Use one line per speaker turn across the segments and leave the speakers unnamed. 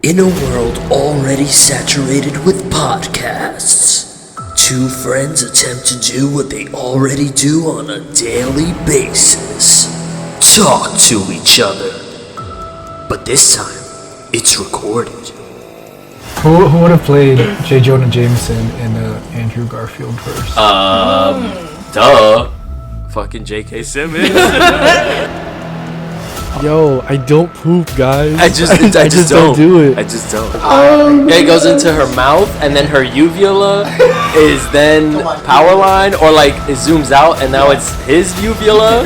In a world already saturated with podcasts, two friends attempt to do what they already do on a daily basis. Talk to each other. But this time, it's recorded.
Who would have played J. Jonah Jameson in Andrew Garfield verse?
Duh. Fucking J.K. Simmons.
Yo, I don't poop, guys.
I just don't
do it.
I just don't. It goes into her mouth, and then her uvula is then power line, or like it zooms out, and now it's his uvula.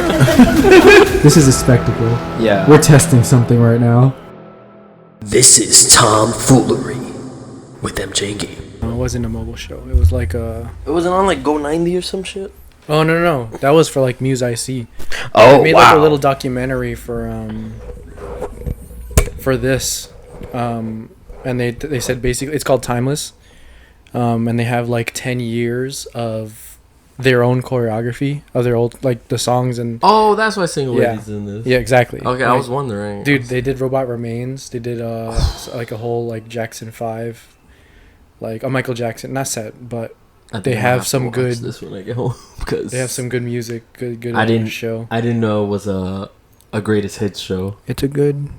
This is a spectacle.
Yeah.
We're testing something right now.
This is Tomfoolery with MJ Game.
It wasn't a mobile show. It was like a...
It wasn't on like Go 90 or some shit?
Oh, no. That was for like Muse IC.
Oh,
they made
wow.
like a little documentary for this. And they said basically it's called Timeless. And they have like 10 years of their own choreography of their old, like the songs and...
Oh, that's why Single Lady's in this.
Yeah, exactly.
Okay,
like,
I was wondering.
Dude, they did Robot Remains. They did like a whole like Jackson 5, like a Michael Jackson, not set, but they have some good.
This when I get home because
they have some good music, good show.
I didn't know it was a greatest hits show.
It's a good.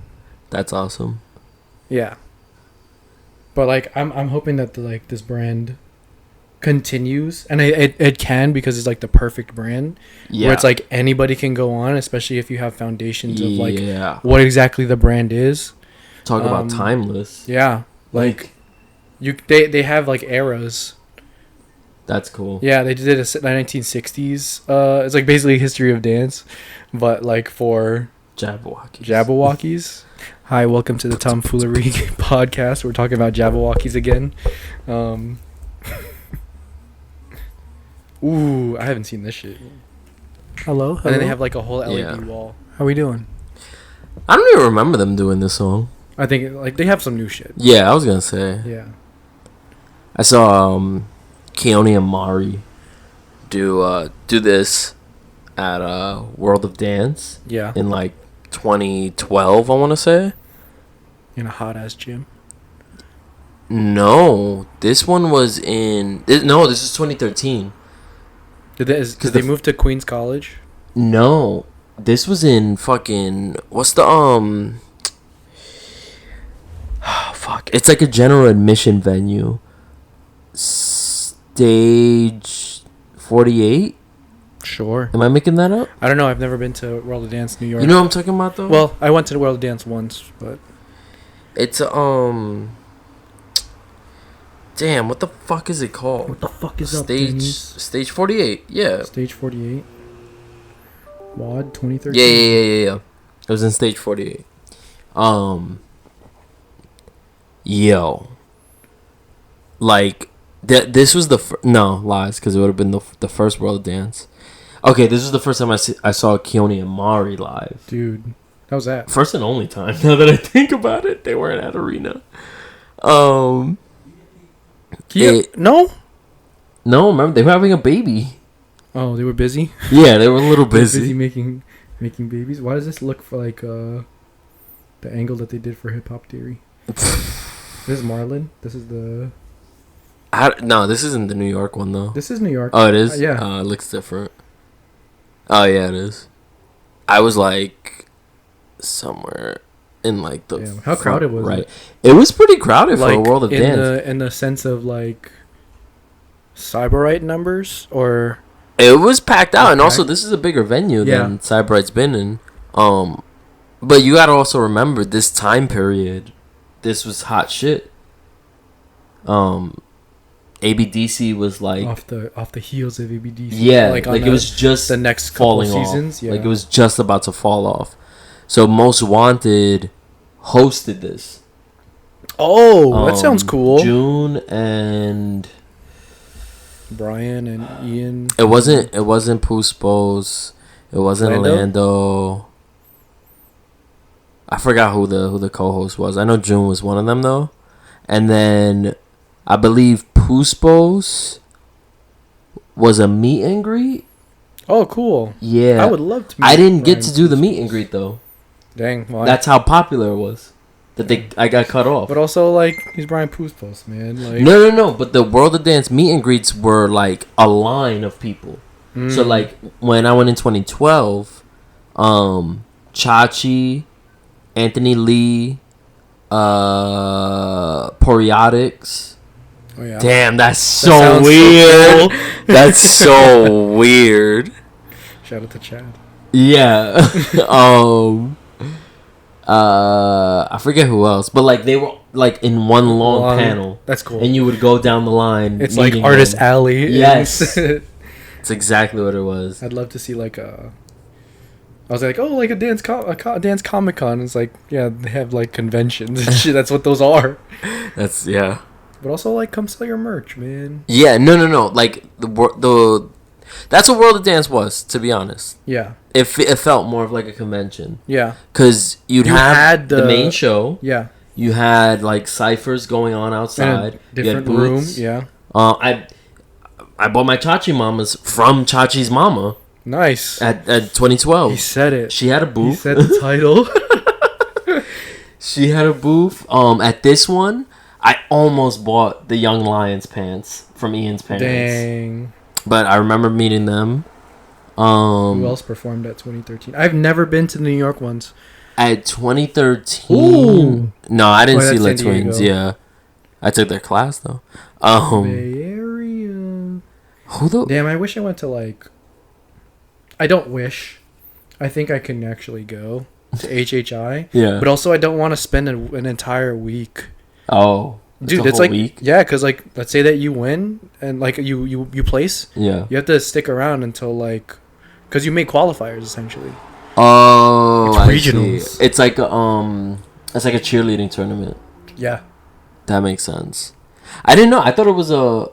That's awesome.
Yeah. But like I'm hoping that this brand continues, and it can, because it's like the perfect brand.
Yeah.
Where it's like anybody can go on, especially if you have foundations of like
what
what exactly the brand is.
Talk about timeless.
Yeah. Like they have like eras.
That's cool.
Yeah, they did a 1960s. It's like basically history of dance, but like for Jabberwockies. Hi, welcome to the Tomfoolery podcast. We're talking about Jabberwockies again. Ooh, I haven't seen this shit. Hello. And then they have like a whole LED wall. How we doing?
I don't even remember them doing this song.
I think like they have some new shit.
Yeah, I was gonna say.
Yeah.
I saw Keone and Mari do this at World of Dance.
Yeah.
In like 2012, I want to say.
In a hot ass gym.
No, this one was in. This is 2013.
Because they moved to Queens College?
No, this was in fucking. What's the fuck! It's like a general admission venue. Stage 48.
Sure.
Am I making that up?
I don't know. I've never been to World of Dance New York.
You know what I'm talking about though?
Well, I went to the World of Dance once, but
it's damn, what the fuck is it called?
What the fuck is
Stage 48. Yeah.
Stage 48. WAD 2013.
Yeah. It was in Stage 48. Yo. Like this was no lies, because it would have been the first World Dance. Okay, this was the first time I saw Keone and Mari live.
Dude, how was that?
First and only time. Now that I think about it, they were in that arena.
No,
remember they were having a baby.
Oh, they were busy.
Yeah, they were a little busy.
making babies. Why does this look for like the angle that they did for Hip Hop Theory? This is Marlon. This is the.
No, this isn't the New York one though.
This is New York.
Oh, it is.
Yeah.
It looks different. Oh yeah, it is. I was like somewhere in like the.
Damn, how crowded was it?
It was pretty crowded
like,
for a World of Dance.
In the sense of like Cyberite numbers, or
it was packed out, and also this is a bigger venue than Cyberite's been in. But you gotta also remember this time period. This was hot shit. ABDC was like
off the heels of ABDC.
Yeah, like it was just
the next couple
falling
seasons.
Off.
Yeah.
Like it was just about to fall off. So Most Wanted hosted this.
Oh, that sounds cool.
June and
Brian and Ian.
It wasn't Puspos. It wasn't Lando. I forgot who the co-host was. I know June was one of them though. And then I believe Puspos was a meet and greet.
Oh, cool.
Yeah.
I would love to meet
I didn't get
Brian
to do the
Puspos.
meet and greet though.
Dang. Why?
That's how popular it was.
that I got cut off.
But also, like, he's Brian Puspos, man. Like,
No. But the World of Dance meet and greets were like a line of people. So like when I went in 2012, Chachi, Anthony Lee, Poriotics.
Oh, yeah.
Damn, that's so weird.
So cool.
That's so weird.
Shout out to Chad.
Yeah. I forget who else, but like they were like in one long panel.
That's cool.
And you would go down the line.
It's like Artist Alley.
Yes. It's exactly what it was.
I'd love to see like a. I was like, oh, like a dance Comic Con. It's like, yeah, they have like conventions and shit. That's what those are.
That's yeah.
But also, like, come sell your merch, man.
Yeah, no. Like the that's what World of Dance was, to be honest.
Yeah.
It felt more of like a convention.
Yeah.
Because you had the main show.
Yeah.
You had like ciphers going on outside.
Different room. Yeah.
I bought my Chachi mamas from Chachi's mama.
Nice.
At 2012.
He said it.
She had a booth.
He said the title.
She had a booth. At this one, I almost bought the Young Lions pants from Ian's parents.
Dang.
But I remember meeting them.
Who else performed at 2013? I've never been to the New York ones.
At 2013.
Ooh.
No, I didn't see
that's
Lit Twins. Yeah. I took their class though.
Bay Area.
Who the?
Damn, I wish I went to like. I don't wish. I think I can actually go to HHI.
Yeah.
But also, I don't want to spend an entire week.
Oh.
Dude, it's like week? Yeah, because like let's say that you win and like you place.
Yeah.
You have to stick around until like, because you make qualifiers essentially.
Oh.
It's regionals.
It's like it's like a cheerleading tournament.
Yeah.
That makes sense. I didn't know. I thought it was a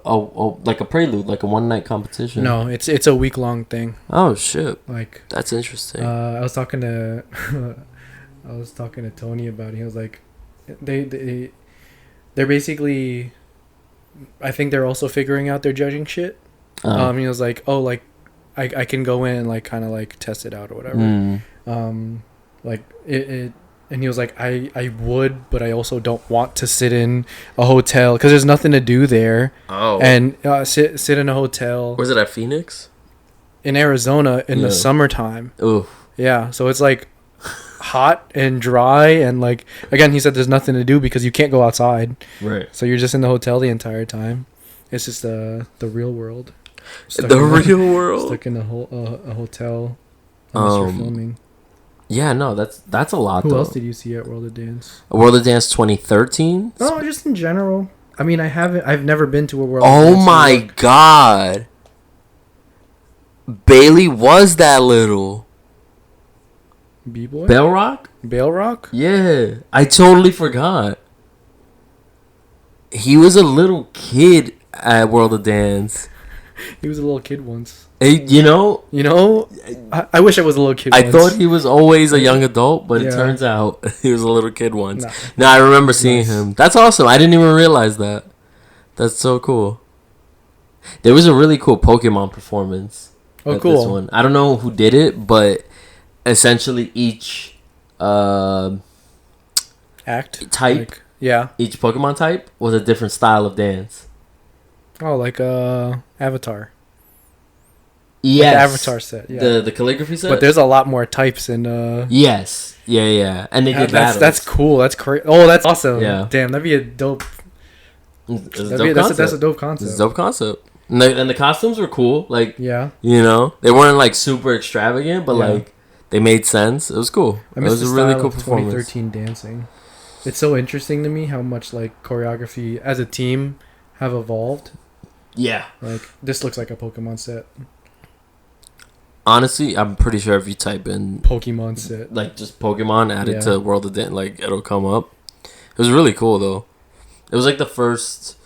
like a prelude, like a one night competition.
No, it's a week long thing.
Oh shit!
Like
that's interesting.
I was talking to Tony about it. He was like, they're basically, I think they're also figuring out their judging shit. He was like, oh, like I can go in and like kind of like test it out or whatever. Like it. And he was like, I would, but I also don't want to sit in a hotel because there's nothing to do there.
Oh.
And sit in a hotel.
Was it at Phoenix?
In Arizona in the summertime.
Ooh.
Yeah. So it's like hot and dry. And like, again, he said there's nothing to do because you can't go outside.
Right.
So you're just in the hotel the entire time. It's just the real world.
Stuck world?
Stuck in a hotel unless you're filming.
Yeah, no, that's a lot.
Who else did you see at World of Dance?
World of Dance 2013?
No, just in general. I mean, I've never been to a World of
Oh
Dance.
my god. Bailey was that little.
B-boy?
Bell Rock?
Bale Rock?
Yeah, I totally forgot. He was a little kid at World of Dance.
He was a little kid once.
You know,
I wish I was a little kid
once. I thought he was always a young adult, but it turns out he was a little kid once. No, I remember seeing him. That's awesome. I didn't even realize that. That's so cool. There was a really cool Pokemon performance.
Oh, cool.
This one. I don't know who did it, but essentially each
act
type,
like, yeah,
each Pokemon type was a different style of dance.
Oh, like Avatar.
Yes.
Like the Avatar set. Yeah.
The calligraphy set.
But there's a lot more types in.
Yes. Yeah. And they did battles.
That's cool. That's crazy. Oh, that's awesome.
Yeah.
Damn, that'd be a dope.
That's
a dope concept.
It's a dope concept. And the costumes were cool. Like,
yeah.
You know, they weren't like super extravagant, but like they made sense. It was cool.
I miss
it was
the
a really
style
cool
of
performance.
2013 dancing. It's so interesting to me how much like choreography as a team have evolved.
Yeah.
Like this looks like a Pokemon set.
Honestly, I'm pretty sure if you type in
Pokemon set,
like just Pokemon added to World of Dance, like it'll come up. It was really cool though. It was like the first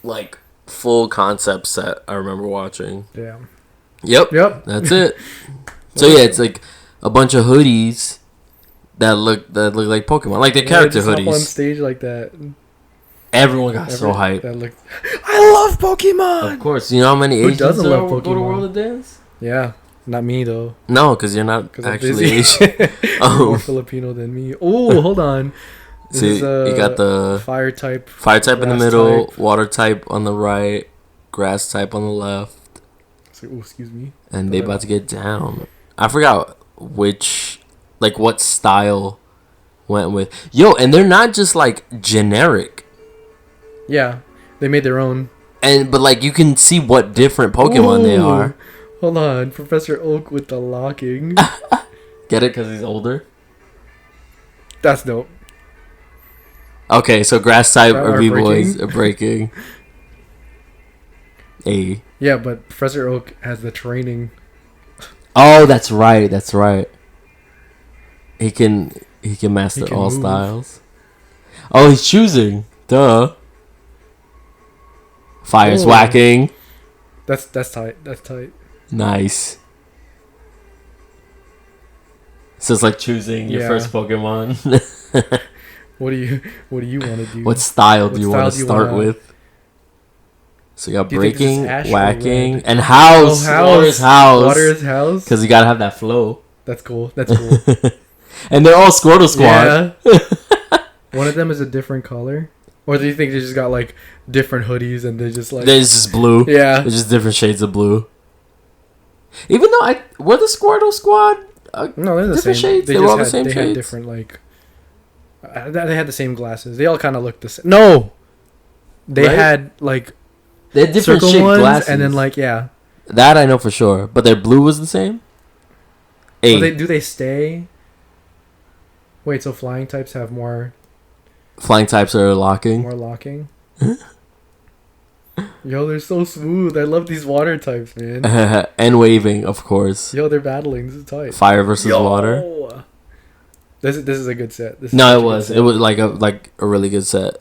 like full concept set I remember watching.
Damn.
Yep. That's it. So yeah, it's like a bunch of hoodies that look like Pokemon, like the character
just
hoodies.
Up on stage like that.
Everyone got so hyped.
I love Pokemon.
Of course, you know how many Asians
doesn't love
go to
Pokemon?
World of Dance?
Yeah, not me though.
No, because you're not actually Asian.
You're more Filipino than me. Oh, hold on.
So you got the
fire type
in the middle, type. Water type on the right, grass type on the left.
Oh, excuse me.
And they about to get down. I forgot what style went with. Yo, and they're not just like generic.
Yeah, they made their own.
But like you can see what different Pokemon they are.
Hold on, Professor Oak with the locking.
Get it? Because he's older?
That's dope.
Okay, so grass type or V-Boys are breaking. Hey.
Yeah, but Professor Oak has the training.
Oh, that's right. He can master all move. Styles. Oh, he's choosing. Duh. Fire's whacking.
That's tight. That's tight.
Nice. So it's like choosing your first Pokemon.
What do you want to do?
What style do you want to start with? So you got breaking, whacking, and house. Water is house.
Water is house.
Because you gotta have that flow.
That's cool.
And they're all Squirtle Squad.
Yeah. One of them is a different color. Or do you think they just got like different hoodies and they just like...
They're just blue.
Yeah.
They're just different shades of blue. Even though were the Squirtle Squad...
no, they're the
different
same.
shades? They were all the same shades? They
had different like... they had the same glasses. They all kind of looked the same. No! They had like...
They had different shaped glasses.
And then like, yeah.
That I know for sure. But their blue was the same?
Do they stay? Wait, so flying types have more...
Flying types are locking?
More locking? Yo, they're so smooth. I love these water types, man.
And waving, of course.
Yo, they're battling. This is tight.
Fire versus water.
This is a good set.
It was. It was like a really good set.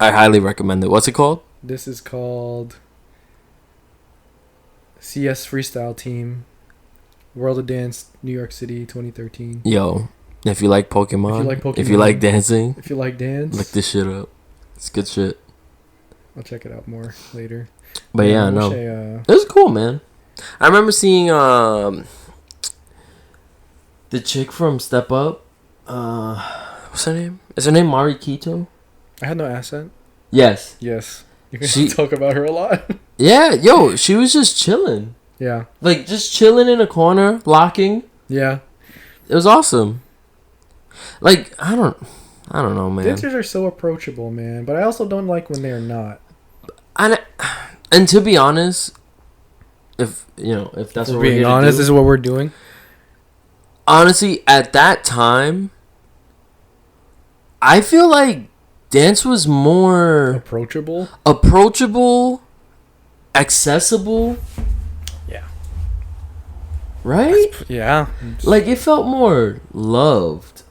I highly recommend it. What's it called?
This is called CS Freestyle Team World of Dance New York City 2013.
Yo, if you like Pokemon, if you like dancing,
if you like dance,
look this shit up. It's good shit.
I'll check it out more later.
But yeah, no, it was cool, man. I remember seeing the chick from Step Up. What's her name? Is her name Mari Kito?
I had no accent.
Yes.
You can talk about her a lot.
Yeah, yo, she was just chilling.
Yeah.
Like, just chilling in a corner, locking.
Yeah. It
was awesome. Like, I don't know, man.
Dancers are so approachable, man. But I also don't like when they're not.
And to be honest, if that's what we're
being honest, this is what we're doing.
Honestly, at that time, I feel like dance was more
approachable,
accessible.
Yeah.
Right?
Yeah.
Like it felt more loved.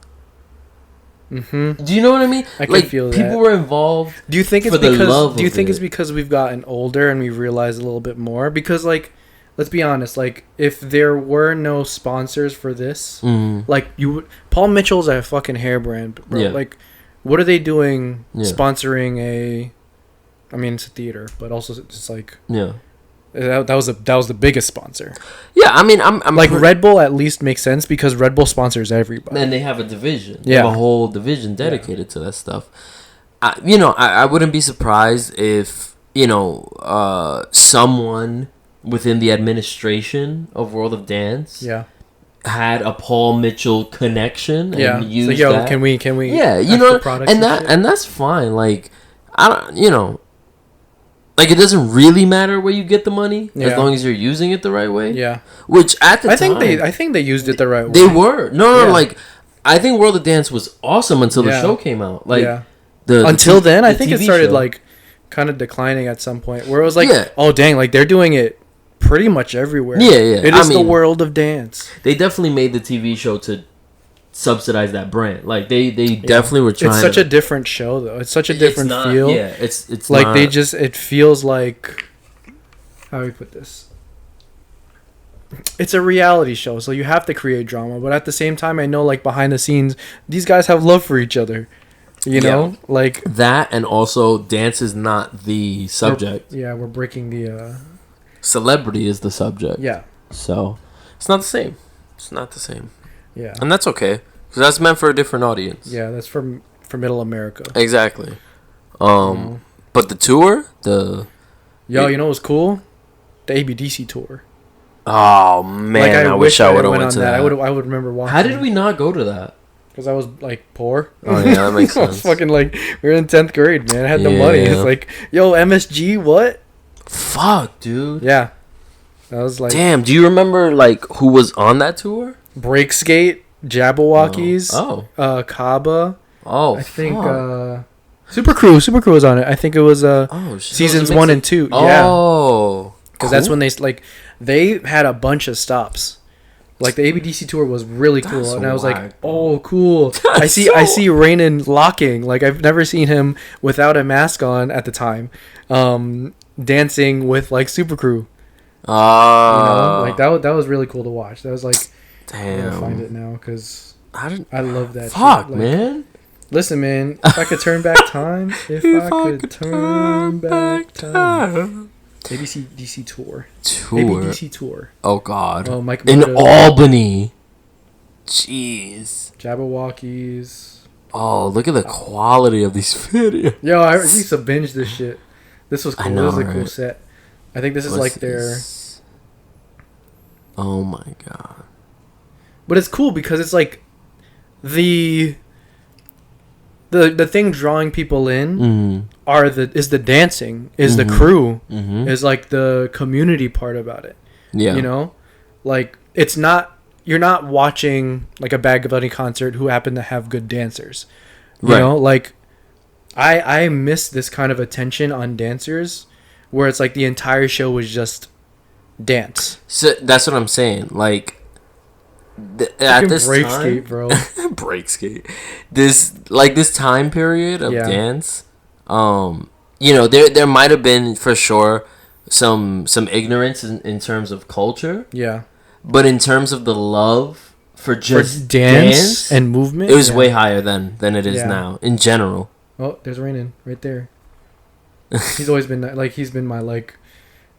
Mm-hmm.
Do you know what I mean?
I can feel that.
People were involved.
Do you think it's because we've gotten older and we've realized a little bit more? Because like, let's be honest. Like, if there were no sponsors for this, like Paul Mitchell's a fucking hair brand, bro. Yeah. Like, what are they doing sponsoring a? I mean, it's a theater, but also it's like that was the biggest sponsor. Yeah, I mean, I'm like Red Bull at least makes sense because Red Bull sponsors everybody,
and they have a division. They have a whole division dedicated to that stuff. I wouldn't be surprised if someone within the administration of World of Dance had a Paul Mitchell connection and used that.
Can we
and that's fine. Like I don't like it doesn't really matter where you get the money as long as you're using it the right way.
Yeah.
Which at the time
I think they used it the right way.
They were. No, like I think World of Dance was awesome until the show came out. Like
until then, I think it started like kind of declining at some point where it was like, oh dang, like they're doing it pretty much everywhere. Yeah. It is the World of Dance.
They definitely made the TV show to subsidize that brand. Like they definitely were trying.
It's such a different show though. It's such a different feel.
Yeah, it's
like it feels like, how do we put this? It's a reality show, so you have to create drama, but at the same time I know like behind the scenes these guys have love for each other. You know? Like
that, and also dance is not the subject.
We're breaking the
celebrity is the subject.
Yeah.
So it's not the same. It's not the same.
Yeah.
And that's okay, because that's meant for a different audience.
Yeah, that's for for Middle America.
Exactly. But the tour,
you know what was cool? The ABDC tour.
Oh man, I wish I would have went to that.
I would remember watching.
How did we not go to that?
Because I was like poor.
Oh yeah, that makes sense.
I was fucking like, we were in 10th grade, man. I had no money. It's like, yo, MSG, what?
Fuck, dude.
Yeah. I was like,
damn. Do you remember like who was on that tour?
Breakskate, Jabberwockies, Kaba.
Oh,
I think Super Crew was on it. I think it was seasons 1 and 2.
Oh,
because that's when they had a bunch of stops. Like the ABDC tour was really cool, and I was like, "Oh, cool!" I see Rainen locking. Like I've never seen him without a mask on at the time, dancing with like Super Crew. Like that was really cool to watch. That was like, damn. I'm gonna find it now because I love that.
Fuck, man.
Listen, man. If I could turn back time, if I could turn back time. ABDC tour. ABDC tour.
Oh God.
Oh, Mike
in Albany. Jeez.
Jabberwockies.
Oh, look at the quality of these videos.
Yo, I used to binge this shit. This was cool.
I know,
this was a cool set. I think this is like their.
Oh my God.
But it's cool because it's like the thing drawing people in is the dancing, is the crew, is like the community part about it. Yeah. You know? Like you're not watching like a Bad Bunny concert who happen to have good dancers. You know, like I miss this kind of attention on dancers where it's like the entire show was just dance.
So that's what I'm saying. Like at this
break
time,
skate, bro.
Break skate. This time period of dance, there might have been for sure some ignorance in terms of culture. Yeah. But in terms of the love for just dance
and movement,
it was way higher than it is now in general.
Oh, there's Rainen right there. He's always been he's been my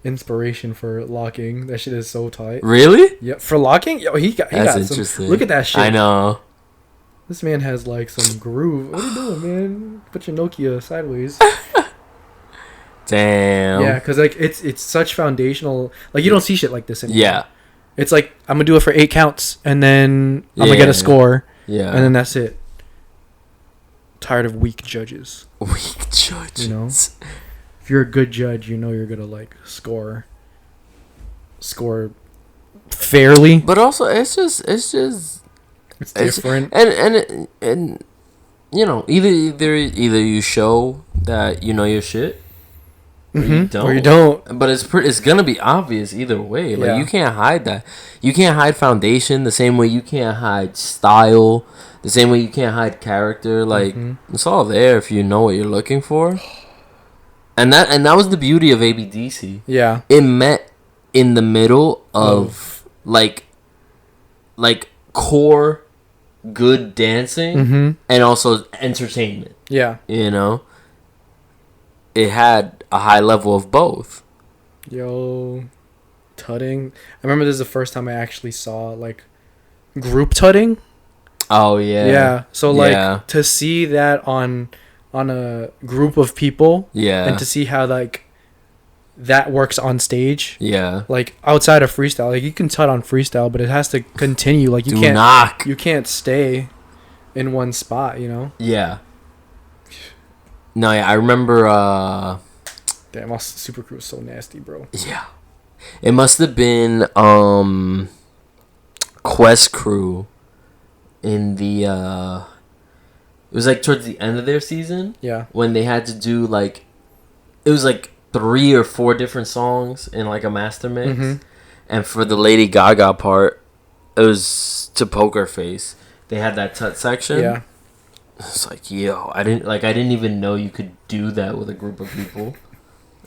inspiration for locking. That shit is so tight.
Really?
Yeah, for locking? Yo, he got
interesting.
Some, look at that shit.
I know.
This man has some groove. What are you doing, man? Put your Nokia sideways.
Damn.
Yeah, because it's such foundational. Like you don't see shit like this anymore.
Yeah.
It's like I'm gonna do it for 8 counts, and then I'm gonna get a score.
Yeah.
And then that's it. Tired of weak judges.
Weak judges.
You know, if you're a good judge, you know you're gonna score fairly.
But also, it's
different.
And either you show that you know your shit, or you don't. But it's gonna be obvious either way. You can't hide that. You can't hide foundation the same way you can't hide style. The same way you can't hide character. It's all there if you know what you're looking for. And that was the beauty of ABDC. Yeah. It met in the middle of core good dancing and also entertainment. Yeah. It had a high level of both.
Yo, tutting. I remember this is the first time I actually saw group tutting.
Oh yeah.
Yeah. So to see that on a group of people. Yeah. And to see how that works on stage. Yeah. Outside of freestyle, you can tut on freestyle, but it has to continue. You can't stay in one spot.
Yeah. No, yeah, I remember.
Damn, Super Crew was so nasty, bro.
Yeah. It must have been Quest Crew in the it was towards the end of their season. Yeah. When they had to do it was 3 or 4 different songs in a master mix. And for the Lady Gaga part, it was to Poker Face. They had that tut section. Yeah. It's yo, I didn't even know you could do that with a group of people.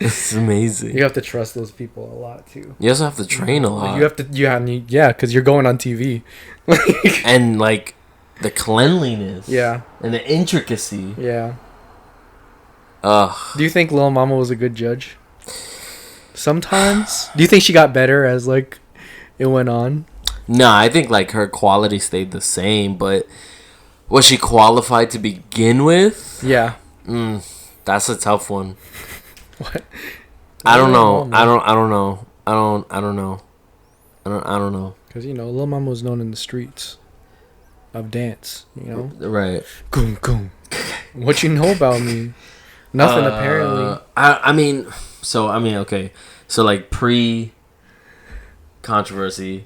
It's amazing.
You have to trust those people a lot too.
You also have to train a lot.
You have to, because you're going on TV.
And the cleanliness. Yeah. And the intricacy.
Yeah. Do you think Lil Mama was a good judge? Sometimes. Do you think she got better as it went on?
No, I think her quality stayed the same, but Was she qualified to begin with?
Yeah.
That's a tough one.
What?
I don't know. I don't know. I don't know.
Because, Lil Mama was known in the streets of dance,
Right.
Goom, goom. What you know about me? Nothing, apparently.
Okay. So, like, pre-controversy,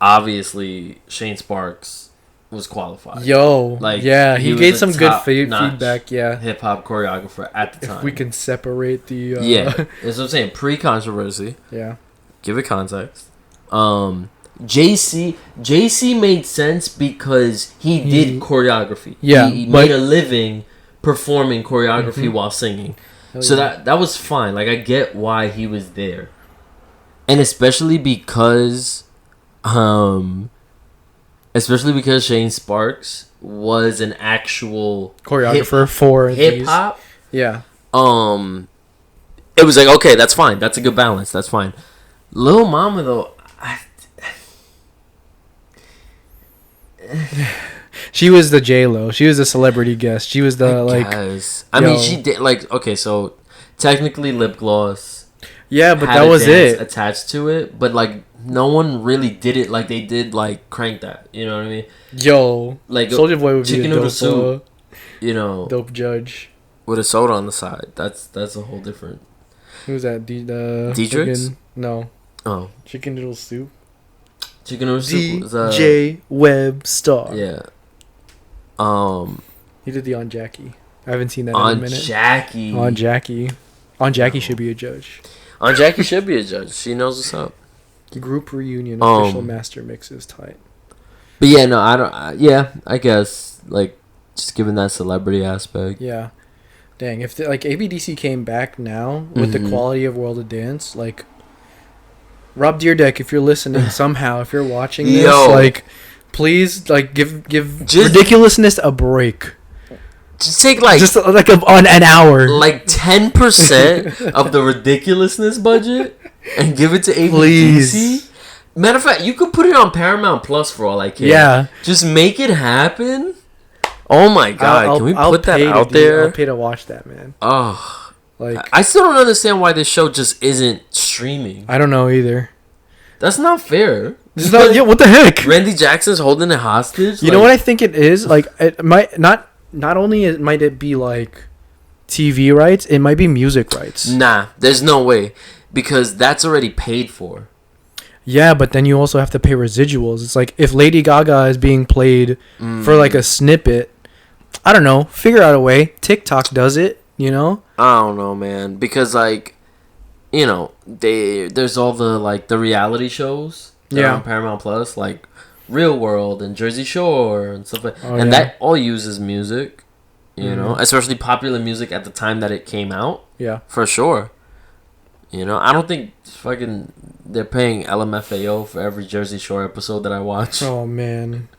obviously, Shane Sparks was qualified.
Yo. Like, yeah, he gave some good feedback, yeah.
Hip-hop choreographer at the time.
If we can separate the...
Yeah. That's what I'm saying. Pre-controversy.
Yeah.
Give it context. JC made sense because he did choreography.
Yeah.
He made a living performing choreography while singing. So that was fine. Like, I get why he was there. And especially because Shane Sparks was an actual
choreographer for
hip hop.
Yeah.
It was like, okay, that's fine. That's a good balance. That's fine. Lil Mama though,
she was the J-Lo. She was the celebrity guest. She was the
I mean, she did okay. So technically, lip gloss.
Yeah, but that was it
attached to it. But like, no one really did it like they did like Crank That. You know what I mean?
Yo, like Soulja Boy would be
chicken
a
noodle soup.
Dope judge
with a soda on the side. That's a whole different.
Who's that?
Dietrich's?
No.
Oh.
Chicken noodle soup.
Chicken noodle soup was
DJ Webstar.
Yeah.
He did the On Jackie. I haven't seen that
in
a minute. On Jackie should be a judge.
On Jackie should be a judge. She knows what's up.
Group reunion official master mix is tight.
But yeah, no, I don't. I guess like just given that celebrity aspect.
Yeah. Dang, if ABDC came back now with the quality of World of Dance, like Rob Deerdeck, if you're listening somehow, if you're watching this, like please, like give ridiculousness a break.
Just take on
an hour,
like 10% of the ridiculousness budget, and give it to ABDC.
Please.
Matter of fact, you could put it on Paramount Plus for all I care.
Yeah,
just make it happen. Oh my god! Can we put that out there?
I'll pay to watch that, man.
Oh, I still don't understand why this show just isn't streaming.
I don't know either.
That's not fair.
It's not. Yeah, what the heck?
Randy Jackson's holding it hostage.
You know what I think it is? Like, it might not. Not only might it be like TV rights, it might be music rights.
Nah, there's no way because that's already paid for.
Yeah, but then you also have to pay residuals. It's like if Lady Gaga is being played for like a snippet. I don't know. Figure out a way. TikTok does it,
I don't know, man. Because, like, there's all the reality shows on Paramount Plus, like Real World and Jersey Shore and stuff like that. And that all uses music, especially popular music at the time that it came out. Yeah. For sure. I don't think they're paying LMFAO for every Jersey Shore episode that I watch.
Oh, man.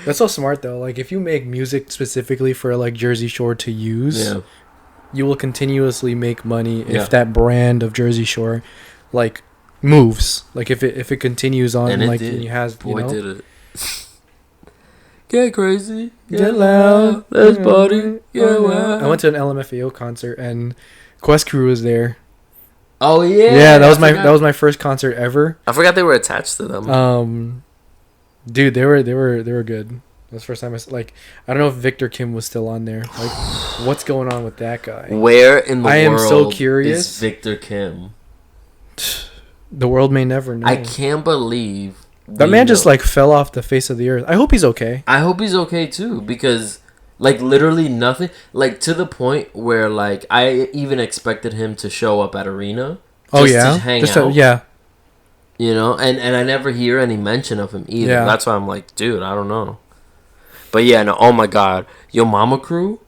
That's so smart though. Like if you make music specifically for like Jersey Shore to use, you will continuously make money if that brand of Jersey Shore like moves. Like if it continues on and like and has
did it. Get crazy, get loud, let's party, get wild.
I went to an LMFAO concert and Quest Crew was there.
Oh yeah.
Yeah, that was my first concert ever.
I forgot they were attached to them.
Dude, they were good. That was the first time I don't know if Victor Kim was still on there. Like, what's going on with that guy?
Where in the world
am so curious.
Is Victor Kim?
The world may never know.
I can't believe
that man just fell off the face of the earth. I hope he's okay.
I hope he's okay too, because literally nothing. To the point where I even expected him to show up at Arena. To hang out. And I never hear any mention of him either. Yeah. That's why I'm like, dude, I don't know. But yeah, no, oh my god. Yo Mama Crew?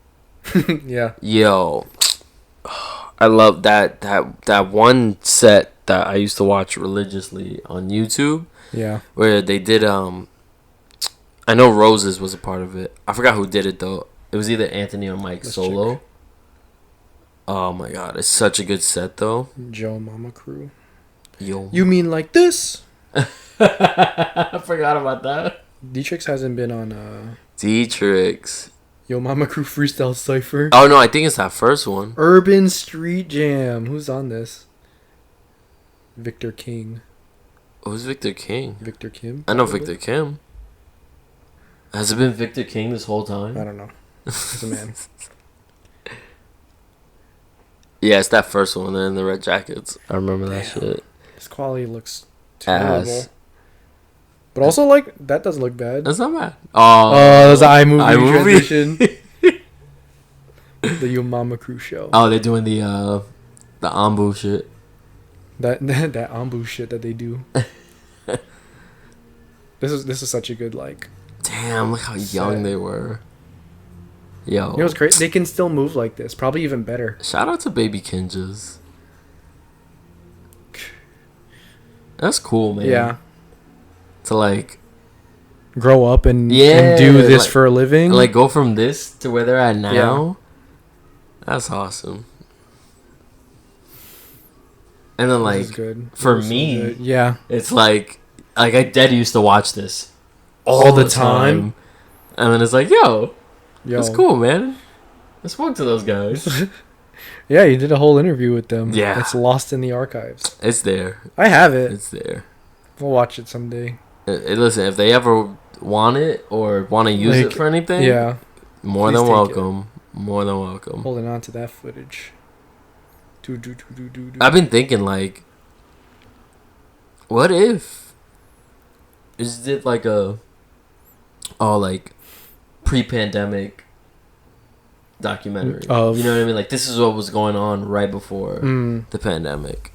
Yeah.
Yo. I love that one set that I used to watch religiously on YouTube.
Yeah.
Where they did I know Roses was a part of it. I forgot who did it though. It was either Anthony or Mike solo. Check. Oh my god, it's such a good set though.
Joe Mama Crew.
Yo.
You mean like this?
I forgot about that.
Dietrich hasn't been on
Dietrich.
Yo Mama Crew Freestyle Cypher.
Oh no, I think it's that first one.
Urban Street Jam. Who's on this? Victor King.
Who's Victor King?
Victor Kim?
I know Victor Kim. Has it been Victor King this whole time?
I don't know. He's a man.
Yeah, it's that first one. They're in the red jackets. I remember that shit.
His quality looks terrible.
Ass.
But also, like, that doesn't look bad.
That's not bad.
Oh, that's the iMovie
iMovie.
transition. The Yo Mama Crew show.
Oh, they're doing the Ambu shit.
That Ambu shit that they do. This is such a good, like...
Damn, look how young they were. Yo.
You know what's great? They can still move like this. Probably even better.
Shout out to Baby Kinjas. That's cool, man.
Yeah.
To, like...
Grow up and do this
like,
for a living.
Like, go from this to where they're at now.
Yeah.
That's awesome. And then, like,
good.
for me,
good. Yeah,
it's like I dead used to watch this all the time. And then it's like, yo, that's cool, man. I spoke to those guys.
Yeah, you did a whole interview with them.
Yeah.
It's lost in the archives.
It's there.
I have it.
It's there.
We'll watch it someday.
Listen, if they ever want it or want to use it for anything,
yeah,
more than welcome. More than welcome.
Holding on to that footage.
I've been thinking, like, what if is it like like pre-pandemic documentary?
Of,
you know what I mean? Like, this is what was going on right before the pandemic.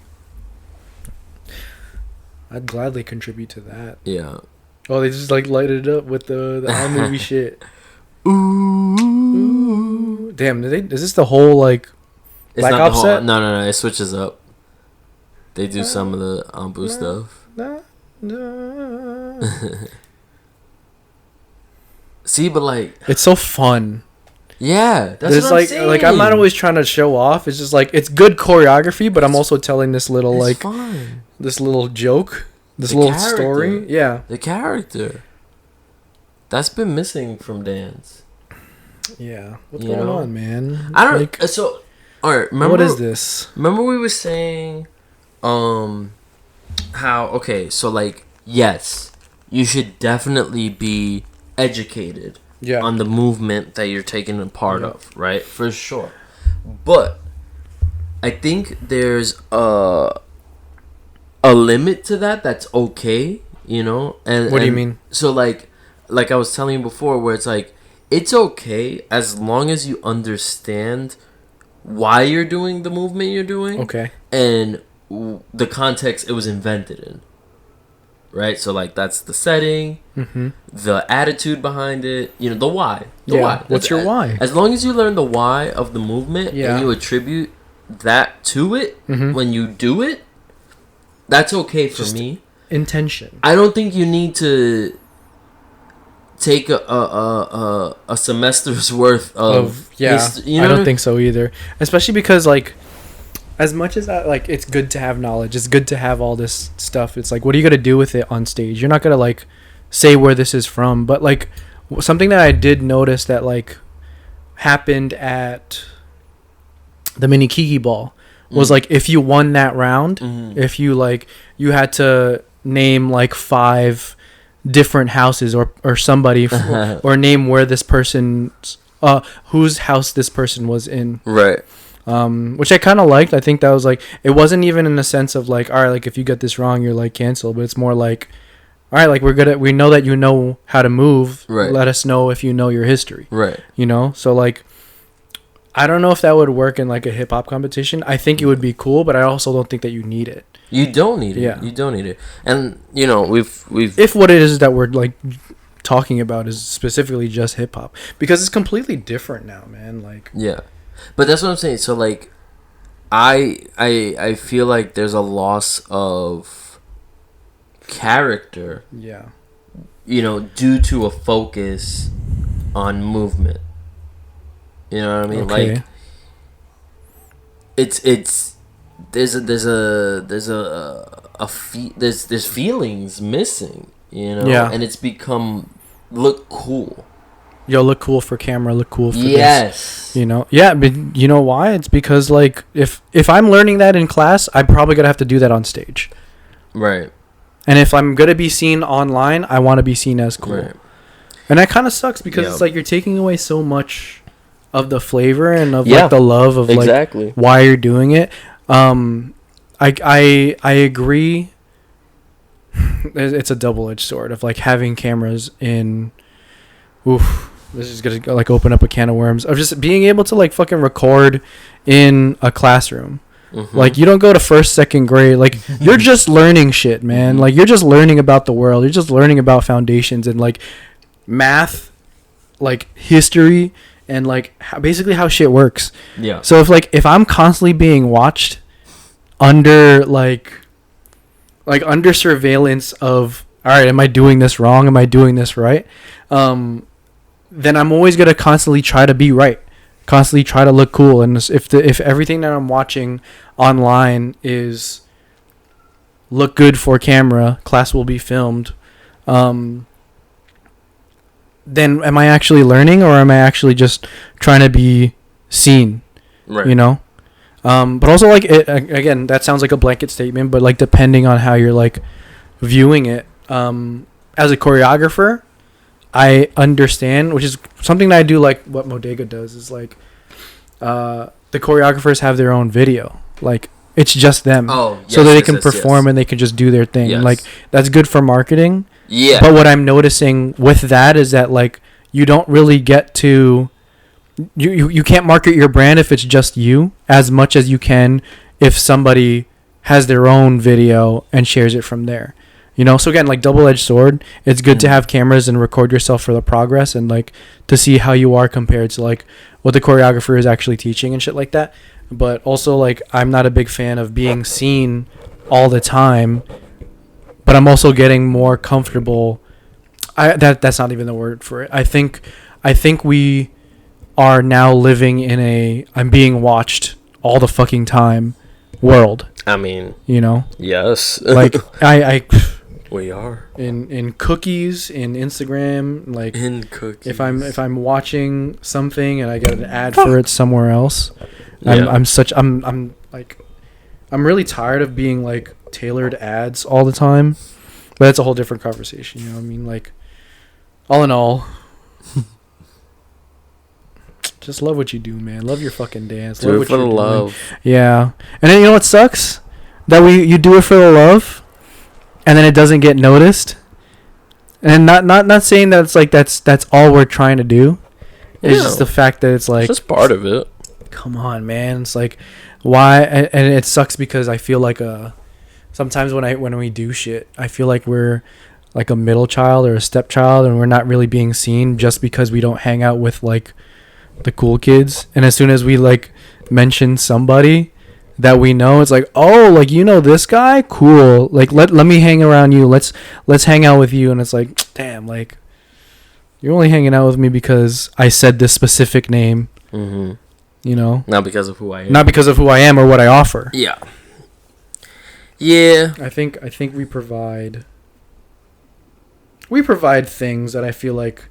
I'd gladly contribute to that.
Yeah.
Oh, they just like lighted it up with the iMovie shit.
Ooh.
Damn, is this the whole like Black Ops set?
No. It switches up. They do some of the Ambu stuff. See, but like,
it's so fun.
Yeah, that's what I'm saying.
Like, I'm not always trying to show off. It's just like it's good choreography, but I'm also telling this little this little joke, this little story. Yeah,
the character that's been missing from dance.
Yeah, what's going on, man?
I don't. Like, so, all right. Remember,
what is this?
Remember we were saying, how so like yes, you should definitely be educated.
Yeah.
On the movement that you're taking a part of, right? For sure. But I think there's a limit to that that's okay, you know? And
what do you mean?
So like I was telling you before, where it's like, it's okay as long as you understand why you're doing the movement you're doing.
Okay.
And the context it was invented in. Right, so like that's the setting, the attitude behind it, you know, the why. The why.
What's your why?
As long as you learn the why of the movement and you attribute that to it when you do it, that's okay for me.
Intention.
I don't think you need to take a semester's worth of history, you know?
I don't think so either. Especially because like, as much as like it's good to have knowledge, it's good to have all this stuff. It's like, what are you gonna do with it on stage? You're not gonna like say where this is from. But like something that I did notice that like happened at the mini Kiki ball was like, if you won that round, if you like, you had to name like 5 different houses or somebody or name where this person's whose house this person was in. Right. Which I kind of liked. I think that was like, it wasn't even in the sense of like, all right, like if you get this wrong, you're like canceled. But it's more like, all right, like we know that you know how to move. Right. Let us know if you know your history. Right. You know, so like, I don't know if that would work in like a hip hop competition. I think it would be cool, but I also don't think that you need it.
You don't need it. Yeah. You don't need it. And you know, we've
if what it is that we're like talking about is specifically just hip hop, because it's completely different now, man. Like,
yeah. But that's what I'm saying. So like, I feel like there's a loss of character. Yeah. You know, due to a focus on movement. You know what I mean? Okay. Like, it's there's feelings missing. You know, and it's become look cool.
Yo, look cool for camera, look cool for
this.
You know? Yeah, but you know why? It's because, like, if I'm learning that in class, I'm probably going to have to do that on stage.
Right.
And if I'm going to be seen online, I want to be seen as cool. Right. And that kind of sucks because it's like you're taking away so much of the flavor and of like the love of like why you're doing it. I agree. It's a double-edged sword of like having cameras in. Oof, this is gonna like open up a can of worms of just being able to like fucking record in a classroom. Mm-hmm. Like, you don't go to first, second grade. Like, you're just learning shit, man. Like, you're just learning about the world. You're just learning about foundations and like math, like history, and like basically how shit works. Yeah. So if I'm constantly being watched under under surveillance of, all right, am I doing this wrong? Am I doing this right? Then I'm always gonna constantly try to be right, constantly try to look cool. And if everything that I'm watching online is look good for camera, class will be filmed, then am I actually learning, or am I actually just trying to be seen? Right. You know? But also, like, again, that sounds like a blanket statement, but like depending on how you're like viewing it, as a choreographer, I understand, which is something that I do, like what Modega does is like, the choreographers have their own video, like it's just them, so that they can perform and they can just do their thing. And like that's good for marketing. Yeah. But what I'm noticing with that is that like you don't really get to, you can't market your brand if it's just you as much as you can if somebody has their own video and shares it from there. You know, so again, like double-edged sword. It's good to have cameras and record yourself for the progress and like to see how you are compared to like what the choreographer is actually teaching and shit like that. But also, like, I'm not a big fan of being seen all the time, but I'm also getting more comfortable. That's not even the word for it. I think we are now living in a I'm being watched all the fucking time world.
I mean,
you know,
yes.
Like
we are
in cookies, in Instagram, like
in cookies.
If I'm watching something and I get an ad for it somewhere else, I'm really tired of being like tailored ads all the time. But that's a whole different conversation, you know what I mean? Like, all in all, just love what you do, man. Love your fucking dance.
Do it for the love.
Yeah. And then you know what sucks? That you do it for the love, and then it doesn't get noticed. And not saying that it's like that's all we're trying to do. It's just the fact that it's like,
it's just part of it.
Come on, man. It's like, why? And it sucks because I feel like sometimes when we do shit, I feel like we're like a middle child or a stepchild, and we're not really being seen just because we don't hang out with like the cool kids. And as soon as we like mention somebody that we know, it's like, oh, like, you know this guy, cool, like let me hang around you, let's hang out with you. And it's like, damn, like you're only hanging out with me because I said this specific name. Mm-hmm. You know,
not because of who I am.
Not because of who I am or what I offer.
Yeah.
I think we provide things that I feel like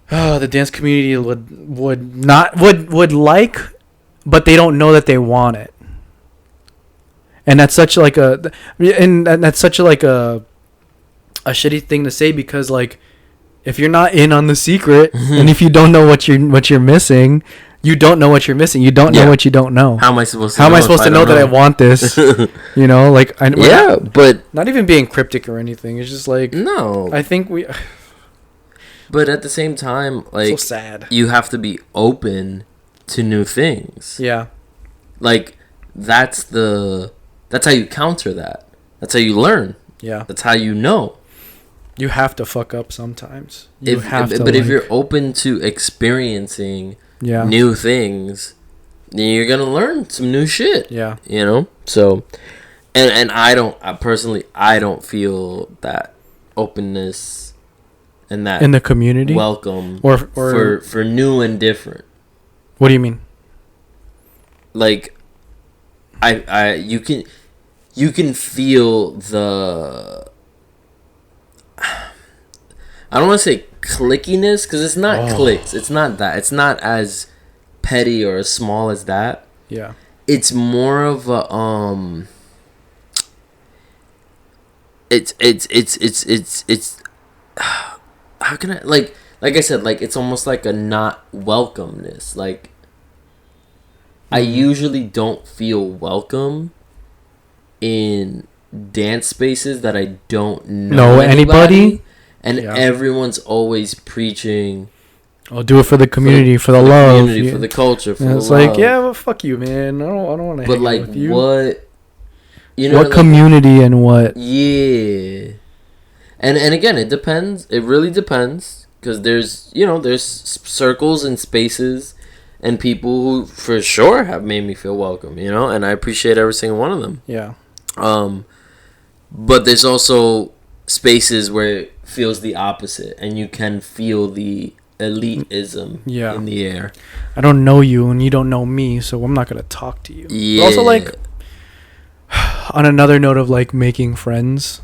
the dance community would like, but they don't know that they want it. And that's such like a shitty thing to say, because like if you're not in on the secret and if you don't know what you're missing, you don't know what you're missing. You don't know what you don't know.
How am I supposed to
know that I want this? You know, like
but
not even being cryptic or anything. It's just like,
no.
I think we.
But at the same time, like,
so sad.
You have to be open to new things.
Yeah.
Like that's how you counter that. That's how you learn.
Yeah.
That's how you know.
You have to fuck up sometimes.
If you're open to experiencing new things, then you're gonna learn some new shit.
Yeah.
You know? So and I don't feel that openness and that
in the community
welcome
or
for new and different.
What do you mean?
Like you can feel I don't want to say clickiness, because it's not clicks. It's not that. It's not as petty or as small as that.
Yeah.
It's more of a It's how can I, like I said, like, it's almost like a not welcomeness. Like, I usually don't feel welcome in dance spaces that I don't know anybody. And everyone's always preaching,
I'll do it for the community, for the love,
for the culture, for the
it's
love.
like, yeah, well, fuck you, man. I don't want to. But
like,
with you.
what? You know,
what community and what?
Yeah, and again, it depends. It really depends, because there's circles and spaces and people who for sure have made me feel welcome. And I appreciate every single one of them.
Yeah.
But there's also spaces where it feels the opposite, and you can feel the elitism in the air.
I don't know you and you don't know me, so I'm not gonna talk to you.
Yeah.
But also, like, on another note of like making friends,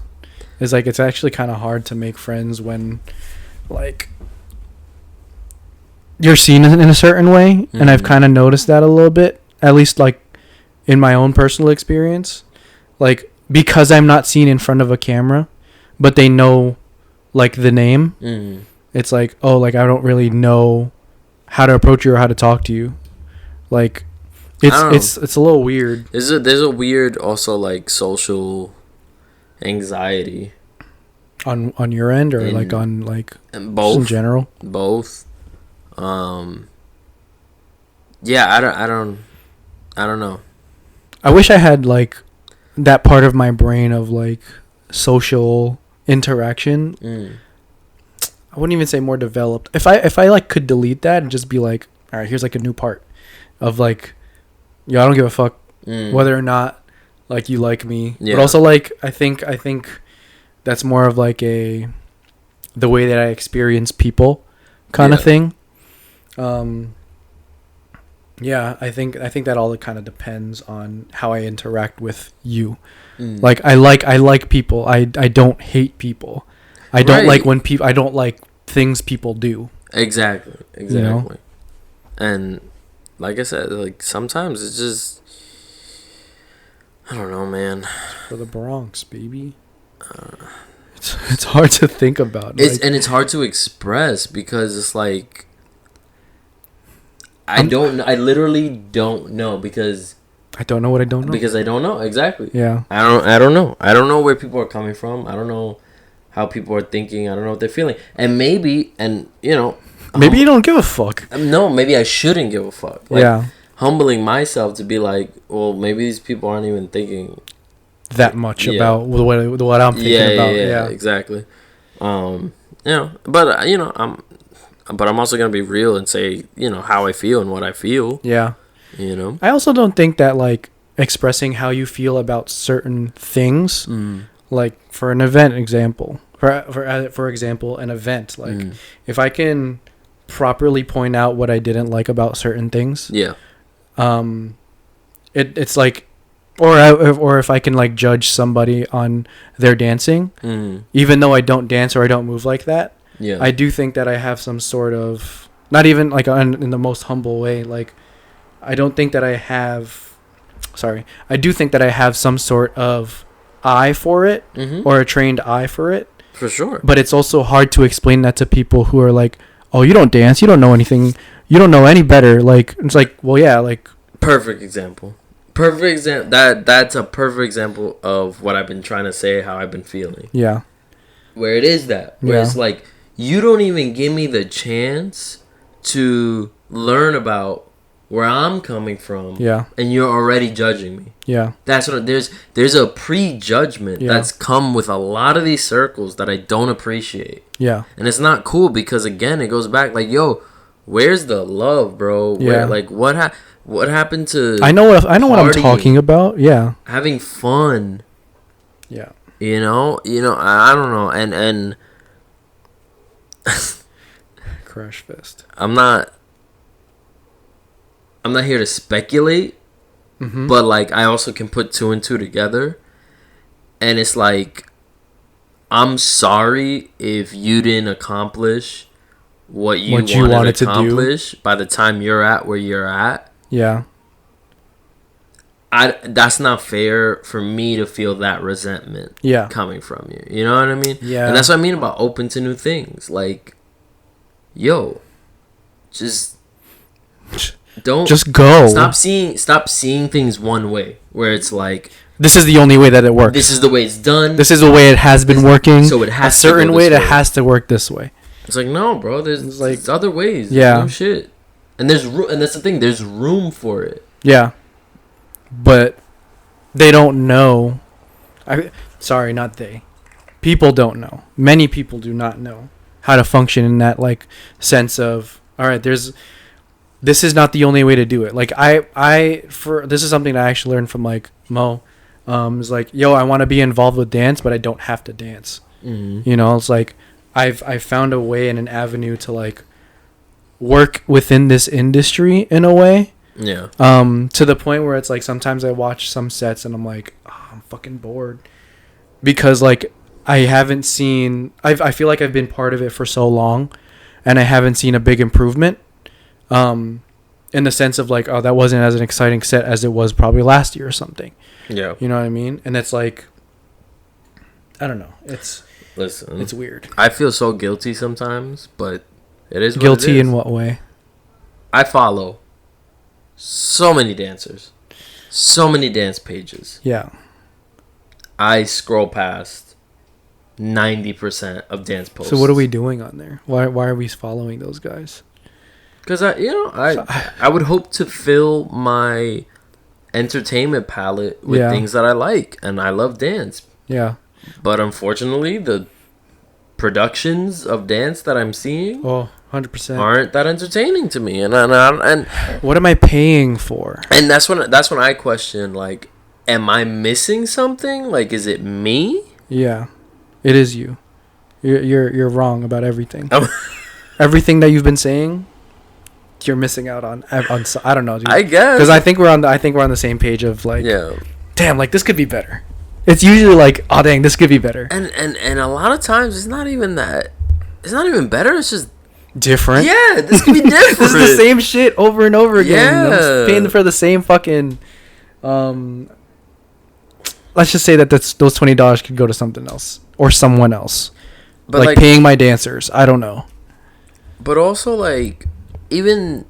is like it's actually kind of hard to make friends when like you're seen in a certain way, and I've kind of noticed that a little bit, at least like in my own personal experience, like because I'm not seen in front of a camera, but they know like the name. It's like, oh, like I don't really know how to approach you or how to talk to you. Like, it's a little weird.
There's a weird also like social anxiety
on your end, or like on like
both
in general.
Both. Yeah, I don't know.
I wish I had like that part of my brain of like social interaction. I wouldn't even say more developed. If I like could delete that and just be like, all right, here's like a new part of like, I don't give a fuck whether or not like you like me. Yeah. But also like I think that's more of like the way that I experience people kind of thing. Yeah, I think that all kind of depends on how I interact with you. Like I like people. I don't hate people. I don't like when people. I don't like things people do.
Exactly. You know? And like I said, like sometimes it's just, I don't know, man.
For the Bronx, baby. It's hard to think about.
And it's hard to express, because it's like I literally don't know, because
I don't know what I don't know.
Because I don't know exactly.
Yeah.
I don't know. I don't know where people are coming from. I don't know how people are thinking. I don't know what they're feeling. And maybe maybe you don't give a fuck. No, maybe I shouldn't give a fuck. Like, humbling myself to be like, well, maybe these people aren't even thinking
that much about what I'm thinking about. Yeah,
exactly. But I'm also gonna be real and say, how I feel and what I feel.
Yeah. I also don't think that like expressing how you feel about certain things, like for an event example, for example, an event, like if I can properly point out what I didn't like about certain things, it's like, or if I can like judge somebody on their dancing, even though I don't dance or I don't move like that, I do think that I have some sort of, not even like in the most humble way, like I do think that I have some sort of eye for it, or a trained eye for it.
For sure.
But it's also hard to explain that to people who are like, oh, you don't dance, you don't know anything, you don't know any better. Like, it's like, well, yeah, like.
Perfect example. That's a perfect example of what I've been trying to say, how I've been feeling. Yeah. Where it is that. Where it's like, you don't even give me the chance to learn about where I'm coming from, and you're already judging me. Yeah, that's what there's a prejudgment that's come with a lot of these circles that I don't appreciate. Yeah, and it's not cool, because again, it goes back like, yo, where's the love, bro? Where, like, what happened to? I know what I'm talking about. Yeah, having fun. Yeah, I don't know, and
Crash Fest.
I'm not here to speculate, but like I also can put two and two together, and it's like I'm sorry if you didn't accomplish what you wanted to accomplish by the time you're at where you're at.
Yeah.
That's not fair for me to feel that resentment coming from you. You know what I mean?
Yeah.
And that's what I mean about open to new things. Like, yo, just don't
just go.
Stop seeing things one way where it's like,
this is the only way that it works.
This is the way it's done.
This is the way it has been working.
So it has
a certain way that has to work this way.
It's like, no, bro. There's other ways.
Yeah.
No shit. And there's and that's the thing. There's room for it.
Yeah. But they don't know. Sorry, not they. People don't know. Many people do not know how to function in that like sense of, all right, this is not the only way to do it. Like this is something that I actually learned from like Mo. It's like, yo, I want to be involved with dance, but I don't have to dance.
Mm-hmm.
You know, it's like I've found a way and an avenue to like work within this industry in a way.
Yeah.
To the point where it's like sometimes I watch some sets and I'm like, oh, I'm fucking bored because like I haven't seen. I feel like I've been part of it for so long, and I haven't seen a big improvement. In the sense of like, oh, that wasn't as an exciting set as it was probably last year or something.
Yeah.
You know what I mean? And it's like, I don't know. It's weird.
I feel so guilty sometimes, but it is
guilty in what way?
I follow so many dancers, so many dance pages.
Yeah.
I scroll past 90% of dance posts.
So what are we doing on there? Why are we following those guys?
Because I would hope to fill my entertainment palette with things that I like, and I love dance.
Yeah.
But unfortunately, the productions of dance that I'm seeing
100%
aren't that entertaining to me, and
what am I paying for?
And that's when I question, like, am I missing something? Like, is it me?
Yeah, it is you. You're wrong about everything. Everything that you've been saying, you're missing out on. I don't know, dude.
I guess
because I think we're on the same page of like,
yeah,
damn, like this could be better. It's usually like, oh dang, this could be better.
And a lot of times it's not even that. It's not even better. It's just
different.
Yeah, this could be different.
This is the same shit over and over again.
Yeah,
I'm paying for the same fucking. Let's just say that those $20 could go to something else or someone else. But like paying my dancers, I don't know.
But also like even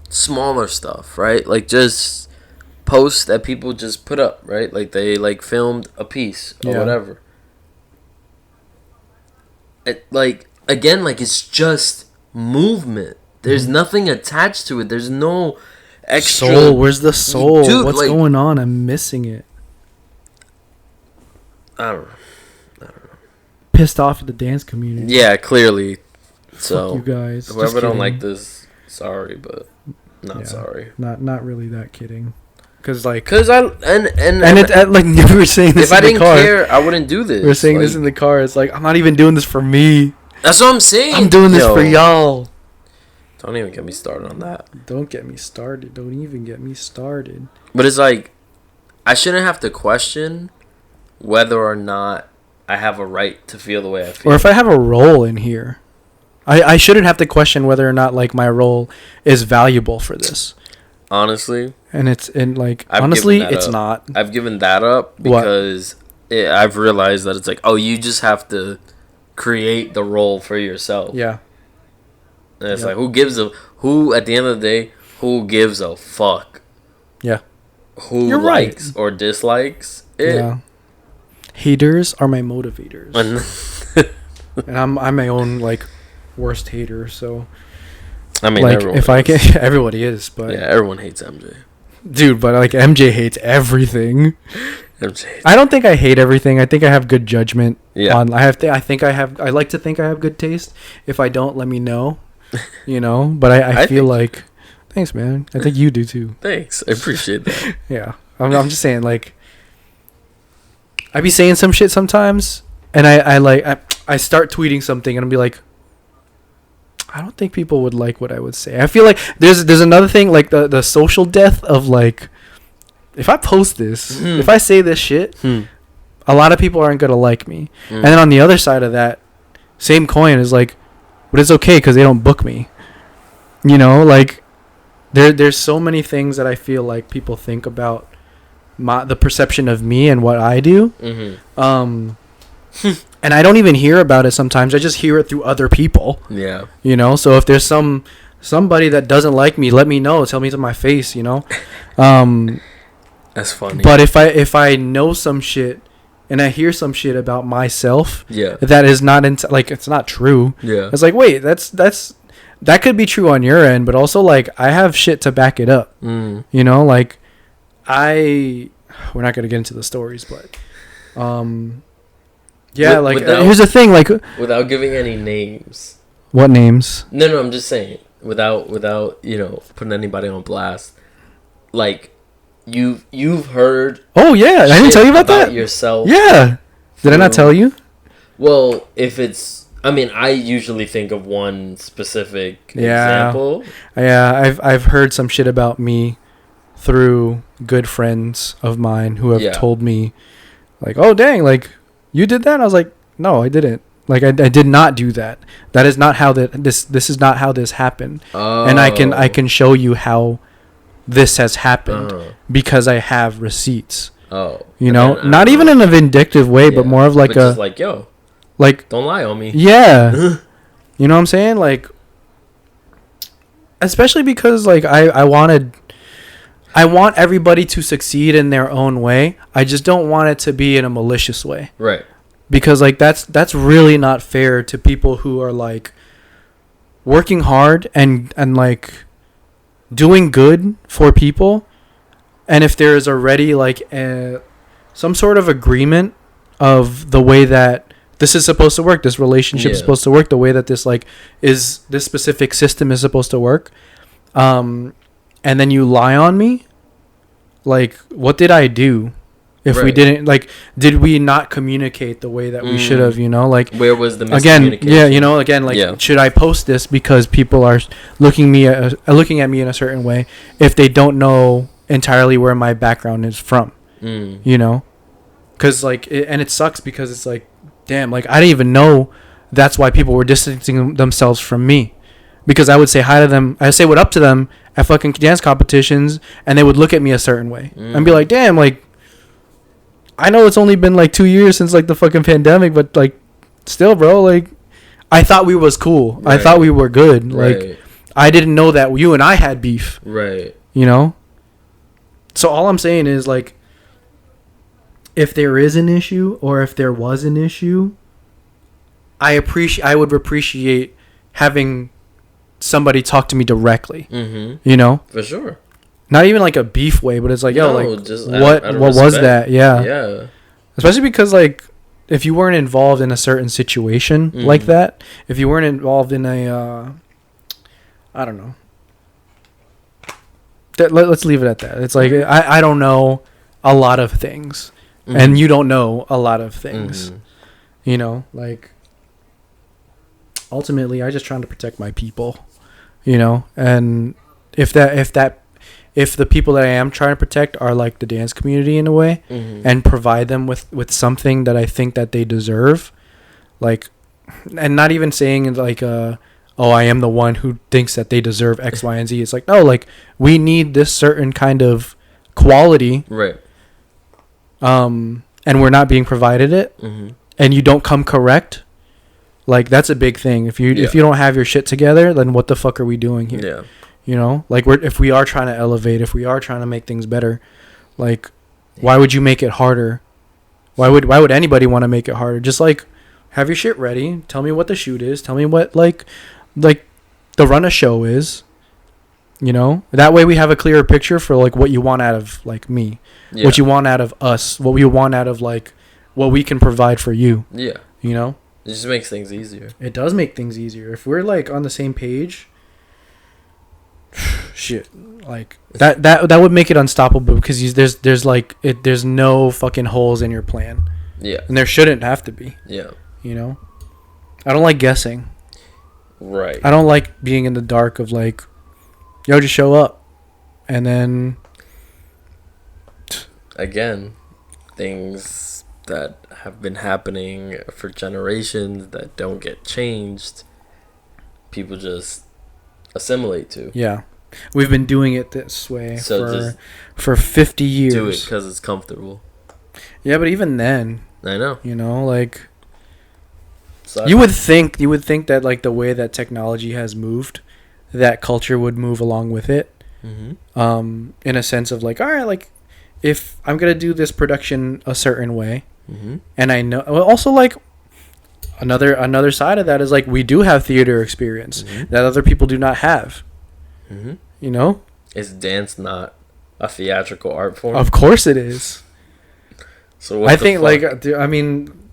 smaller stuff, right? Like just posts that people just put up, right? Like they like filmed a piece or whatever. Like again, like it's just movement. There's nothing attached to it. There's no extra
soul. Where's the soul?
Dude,
what's
like,
going on? I'm missing it.
I don't know.
Pissed off at the dance community.
Yeah, clearly. So
fuck you guys.
Whoever don't like this, sorry, but not sorry.
Not really that kidding. Cause like,
and
it like we were saying this.
If I didn't care, I wouldn't do this.
We were saying this in the car. It's like I'm not even doing this for me.
That's what I'm saying.
I'm doing this for y'all.
Don't even get me started on that.
Don't get me started. Don't even get me started.
But it's like I shouldn't have to question whether or not I have a right to feel the way I feel.
Or if I have a role in here. I shouldn't have to question whether or not like my role is valuable for this.
Honestly.
And it's it's not.
I've given that up because I've realized that it's like, oh, you just have to create the role for yourself.
Yeah.
And it's like, who at the end of the day, who gives a fuck?
Yeah.
Who
You're
likes
right.
or dislikes it? Yeah.
Haters are my motivators. And I'm my own like worst hater, so
I mean,
like if I can everybody is, but
yeah, everyone hates MJ.
Dude, but like MJ hates everything. I don't think I hate everything. I think I have good judgment.
Yeah.
I like to think I have good taste. If I don't, let me know. You know, but I feel like thanks, man. I think you do too.
Thanks. I appreciate that.
Yeah. I'm just saying like I be saying some shit sometimes and I start tweeting something and I'll be like, I don't think people would like what I would say. I feel like there's another thing, like the social death of like, if I post this, if I say this shit, a lot of people aren't gonna like me. And then on the other side of that same coin is like, but it's okay because they don't book me. You know, like there's so many things that I feel like people think about the perception of me and what I do. And I don't even hear about it sometimes. I just hear it through other people.
Yeah.
You know, so if there's somebody that doesn't like me, let me know. Tell me to my face, you know.
That's funny.
But if I know some shit and I hear some shit about myself, that is not like it's not true.
Yeah.
It's like, wait, that could be true on your end, but also like I have shit to back it up. You know, like we're not gonna get into the stories, but yeah, like here's the thing, like
without giving any names.
What names?
No, I'm just saying without putting anybody on blast. Like you've heard.
Oh yeah, I didn't tell you about that
yourself.
Yeah, did I not tell you?
Well, if it's. I mean, I usually think of one specific example.
Yeah, I've heard some shit about me through good friends of mine who have told me, like, oh dang, like you did that. And I was like, no, I didn't. Like I did not do that. That is not how this is not how this happened. And I can show you how this has happened because I have receipts. You know, not even in a vindictive way, but more of like
just like, yo.
Like,
don't lie on me.
Yeah. You know what I'm saying? Like, especially because like I want everybody to succeed in their own way. I just don't want it to be in a malicious way.
Right.
Because like that's really not fair to people who are like working hard and like doing good for people. And if there is already like some sort of agreement of the way that this is supposed to work, this relationship is supposed to work, the way that this specific system is supposed to work, and then you lie on me, like, what did I do if we didn't, like, did we not communicate the way that we should have, you know, like,
where was the miscommunication?
Again, yeah, you know, again, like, should I post this because people are looking at me in a certain way if they don't know entirely where my background is from, you know, because like, and it sucks because it's like, damn, like I didn't even know that's why people were distancing themselves from me, because I would say hi to them, I say what up to them at fucking dance competitions, and they would look at me a certain way and be like, damn, like I know it's only been like 2 years since like the fucking pandemic, but like still, bro, like I thought we was cool. Right. I thought we were good. Like I didn't know that you and I had beef. Right. You know? So all I'm saying is like, if there is an issue or if there was an issue, I would appreciate having somebody talk to me directly. You know,
for sure.
Not even like a beef way, but it's like, yo, like just what was that? Yeah. Especially because like if you weren't involved in a certain situation like that, if you weren't involved in a, I don't know. Let's leave it at that. It's like I don't know a lot of things. And you don't know a lot of things, you know, like ultimately I just trying to protect my people, you know, and if the people that I am trying to protect are like the dance community in a way and provide them with something that I think that they deserve, like, and not even saying like, oh, I am the one who thinks that they deserve X, Y, and Z. It's like, no, like we need this certain kind of quality. Right. And we're not being provided it, and you don't come correct, like that's a big thing. If you don't have your shit together, then what the fuck are we doing here? Yeah, you know, like if we are trying to elevate, if we are trying to make things better, like why would you make it harder? Why would anybody want to make it harder? Just like have your shit ready. Tell me what the shoot is. Tell me what like the run a show is. You know, that way we have a clearer picture for like what you want out of like me, what you want out of us, what we want out of like what we can provide for you. Yeah, you know,
it just makes things easier.
It does make things easier if we're like on the same page. Shit, like that would make it unstoppable because there's no fucking holes in your plan. Yeah, and there shouldn't have to be. Yeah, you know, I don't like guessing. Right. I don't like being in the dark of like, yo, just show up, and then
again, things that have been happening for generations that don't get changed, people just assimilate to.
Yeah. We've been doing it this way
So
for 50 years.
do it because it's comfortable.
Yeah, but even then,
I know.
you know, like,
So
you would think that, like, the way that technology has moved, that culture would move along with it.
Mm-hmm.
In a sense of, like, all right, like, if I'm going to do this production a certain way,
Mm-hmm.
and I know, well, also, like, another side of that is, like, we do have theater experience that other people do not have.
Mm-hmm.
You know?
Is dance not a theatrical art form?
Of course it is.
So
I think, like, I mean,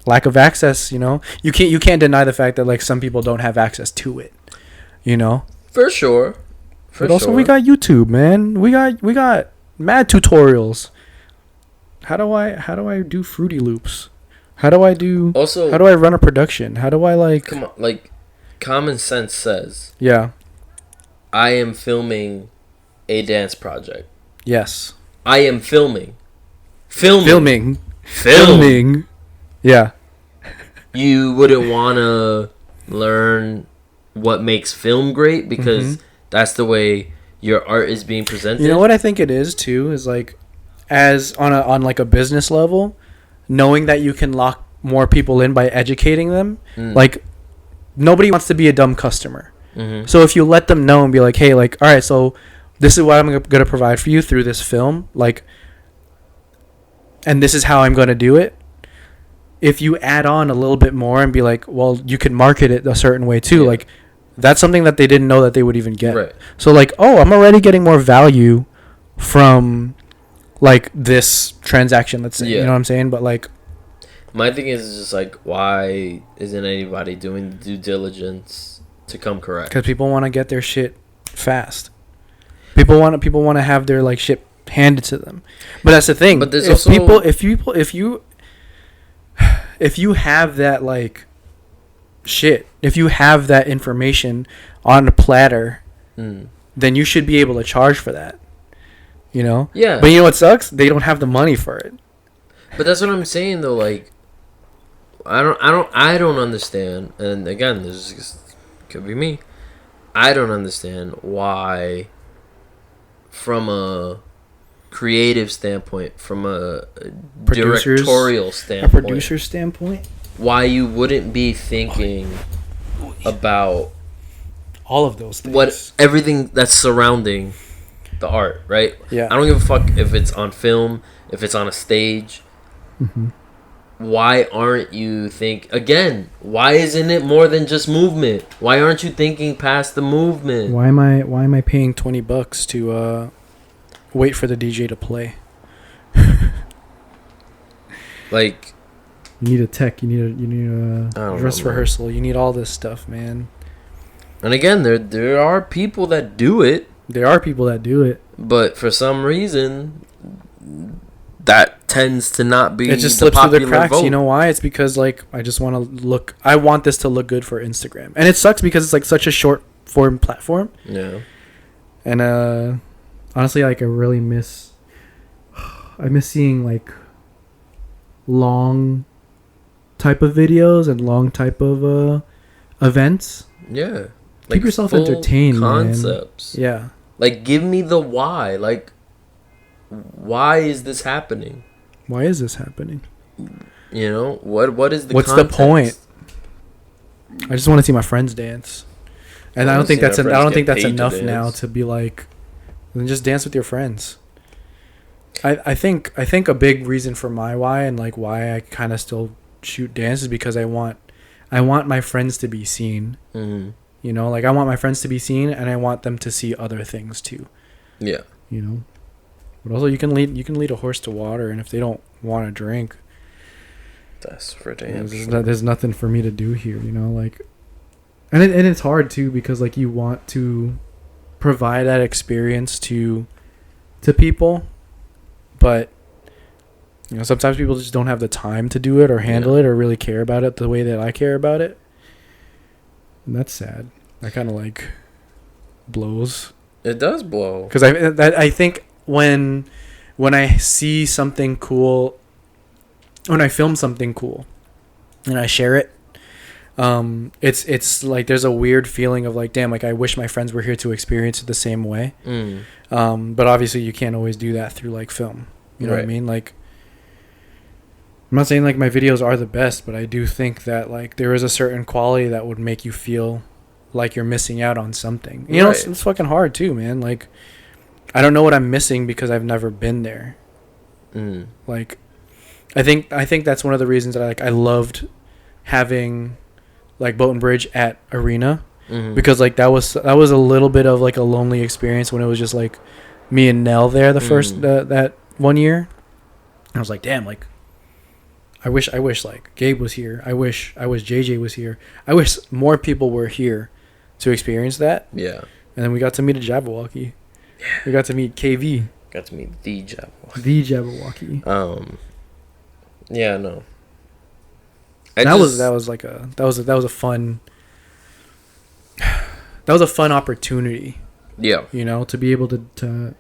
lack of access, you know? You can't deny the fact that, like, some people don't have access to it. You know?
For sure.
But also we got YouTube, man. We got mad tutorials. How do I do Fruity Loops? How do I run a production? How do I, like...
Come on, like, common sense says...
Yeah.
I am filming a dance project.
Yes.
I am filming.
Filming. Yeah.
You wouldn't want to learn what makes film great because that's the way your art is being presented.
You know what I think it is too is, like, as on like a business level, knowing that you can lock more people in by educating them. Like, nobody wants to be a dumb customer. So if you let them know and be like, hey, like, all right, so this is what I'm going to provide for you through this film, like, and this is how I'm going to do it. If you add on a little bit more and be like, well, you can market it a certain way too, like, that's something that they didn't know that they would even get.
Right.
So, like, oh, I'm already getting more value from, like, this transaction, let's say. You know what I'm saying? But, like...
My thing is just, like, why isn't anybody doing due diligence to come correct?
Because people want to get their shit fast. People want to have their, like, shit handed to them. But that's the thing. But there's if you have that, like, shit, if you have that information on a platter, then you should be able to charge for that. You know?
Yeah.
But you know what sucks? They don't have the money for it.
But that's what I'm saying though, like, I don't understand, and again, this could be me. I don't understand why, from a creative standpoint, from a directorial standpoint,
producer standpoint,
why you wouldn't be thinking about
all of those things,
everything that's surrounding the art, right?
Yeah.
I don't give a fuck if it's on film, if it's on a stage. Why aren't you why isn't it more than just movement? Why aren't you thinking past the movement?
Why am I paying $20 to wait for the DJ to play?
Like,
you need a tech, you need a dress rehearsal, you need all this stuff, man.
And again, there are people that do it.
But
for some reason, that tends to not be.
It just slips through the cracks. Vote. You know why? It's because, like, I want this to look good for Instagram, and it sucks because it's, like, such a short form platform.
Yeah.
And honestly, like, I miss seeing, like, long type of videos and long type of events.
Yeah.
Keep yourself entertained,
concepts.
Man. Yeah.
Like, give me the why. Like, why is this happening?
Why is this happening?
You know, what is the
What's
context?
the point? I just want to see my friends dance. And I don't think that's enough now to be like, then just dance with your friends. I think a big reason for my why and, like, why I kind of still shoot dance is because I want my friends to be seen.
Mm-hmm.
You know, like, I want my friends to be seen, and I want them to see other things too.
Yeah.
You know, but also you can lead a horse to water, and if they don't want to drink,
that's for damn sure.
There's nothing for me to do here. You know, like, and it's hard too because, like, you want to provide that experience to people, but, you know, sometimes people just don't have the time to do it or handle it or really care about it the way that I care about it. And that's sad. That kind of, like, blows.
It does blow.
Because I think when I see something cool when I film something cool and I share it, it's like there's a weird feeling of like, damn, like I wish my friends were here to experience it the same way. But obviously you can't always do that through like film. You know what I mean? Like, I'm not saying like my videos are the best, but I do think that like there is a certain quality that would make you feel like you're missing out on something. You know, it's fucking hard too, man. Like, I don't know what I'm missing because I've never been there. Like, I think that's one of the reasons that I loved having like Boat and Bridge at Arena, because like that was a little bit of like a lonely experience when it was just like me and Nell there the first that 1 year. I was like, damn, like I wish like Gabe was here. I wish JJ was here. I wish more people were here to experience that. Yeah. And then we got to meet a Jabberwocky. Yeah. We got to meet KV.
Got to meet the Jabberwocky.
The Jabberwocky.
Yeah, no.
That was a fun opportunity. Yeah. You know, to be able to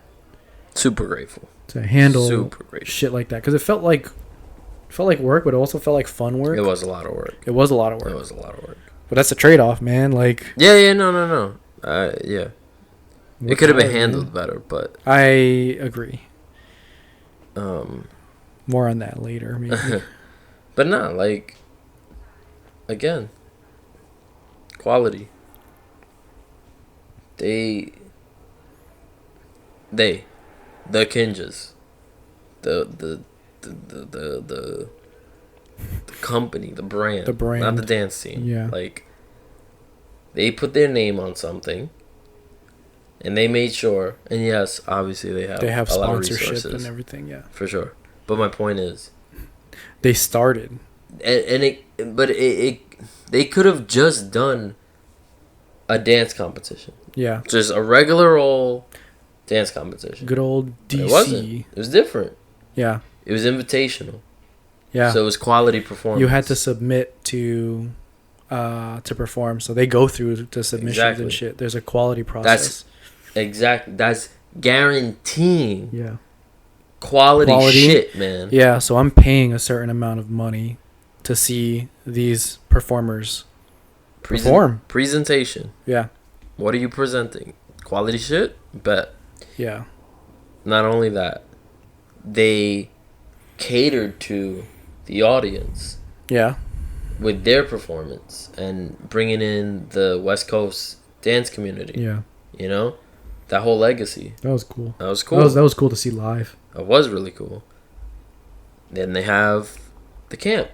super grateful
to handle shit like that, because it felt like work, but it also felt like fun work.
It was a lot of work.
But that's a trade-off, man. Like,
no. Yeah. It could have been handled better, but
I agree. More on that later, maybe.
But no, like, again, quality. The Kinjas, the company, the brand, not the dance team.
Yeah,
like, they put their name on something, and they made sure. And yes, obviously they have a
sponsorship
lot of resources
and everything. Yeah,
for sure. But my point is,
they started,
they could have just done a dance competition.
Yeah,
just a regular old dance competition.
Good old DC.
It wasn't. It was different.
Yeah,
it was invitational.
Yeah,
so it was quality performance.
You had to submit to perform, so they go through the submissions and shit. There's a quality process.
That's guaranteeing. Yeah. Quality shit, man.
Yeah, so I'm paying a certain amount of money to see these performers perform.
Presentation.
Yeah.
What are you presenting? Quality shit? Bet.
Yeah.
Not only that, they catered to the audience.
Yeah.
With their performance and bringing in the West Coast dance community.
Yeah.
You know? That whole legacy.
That was cool.
That was cool.
That was cool to see live.
It was really cool. Then they have the camp.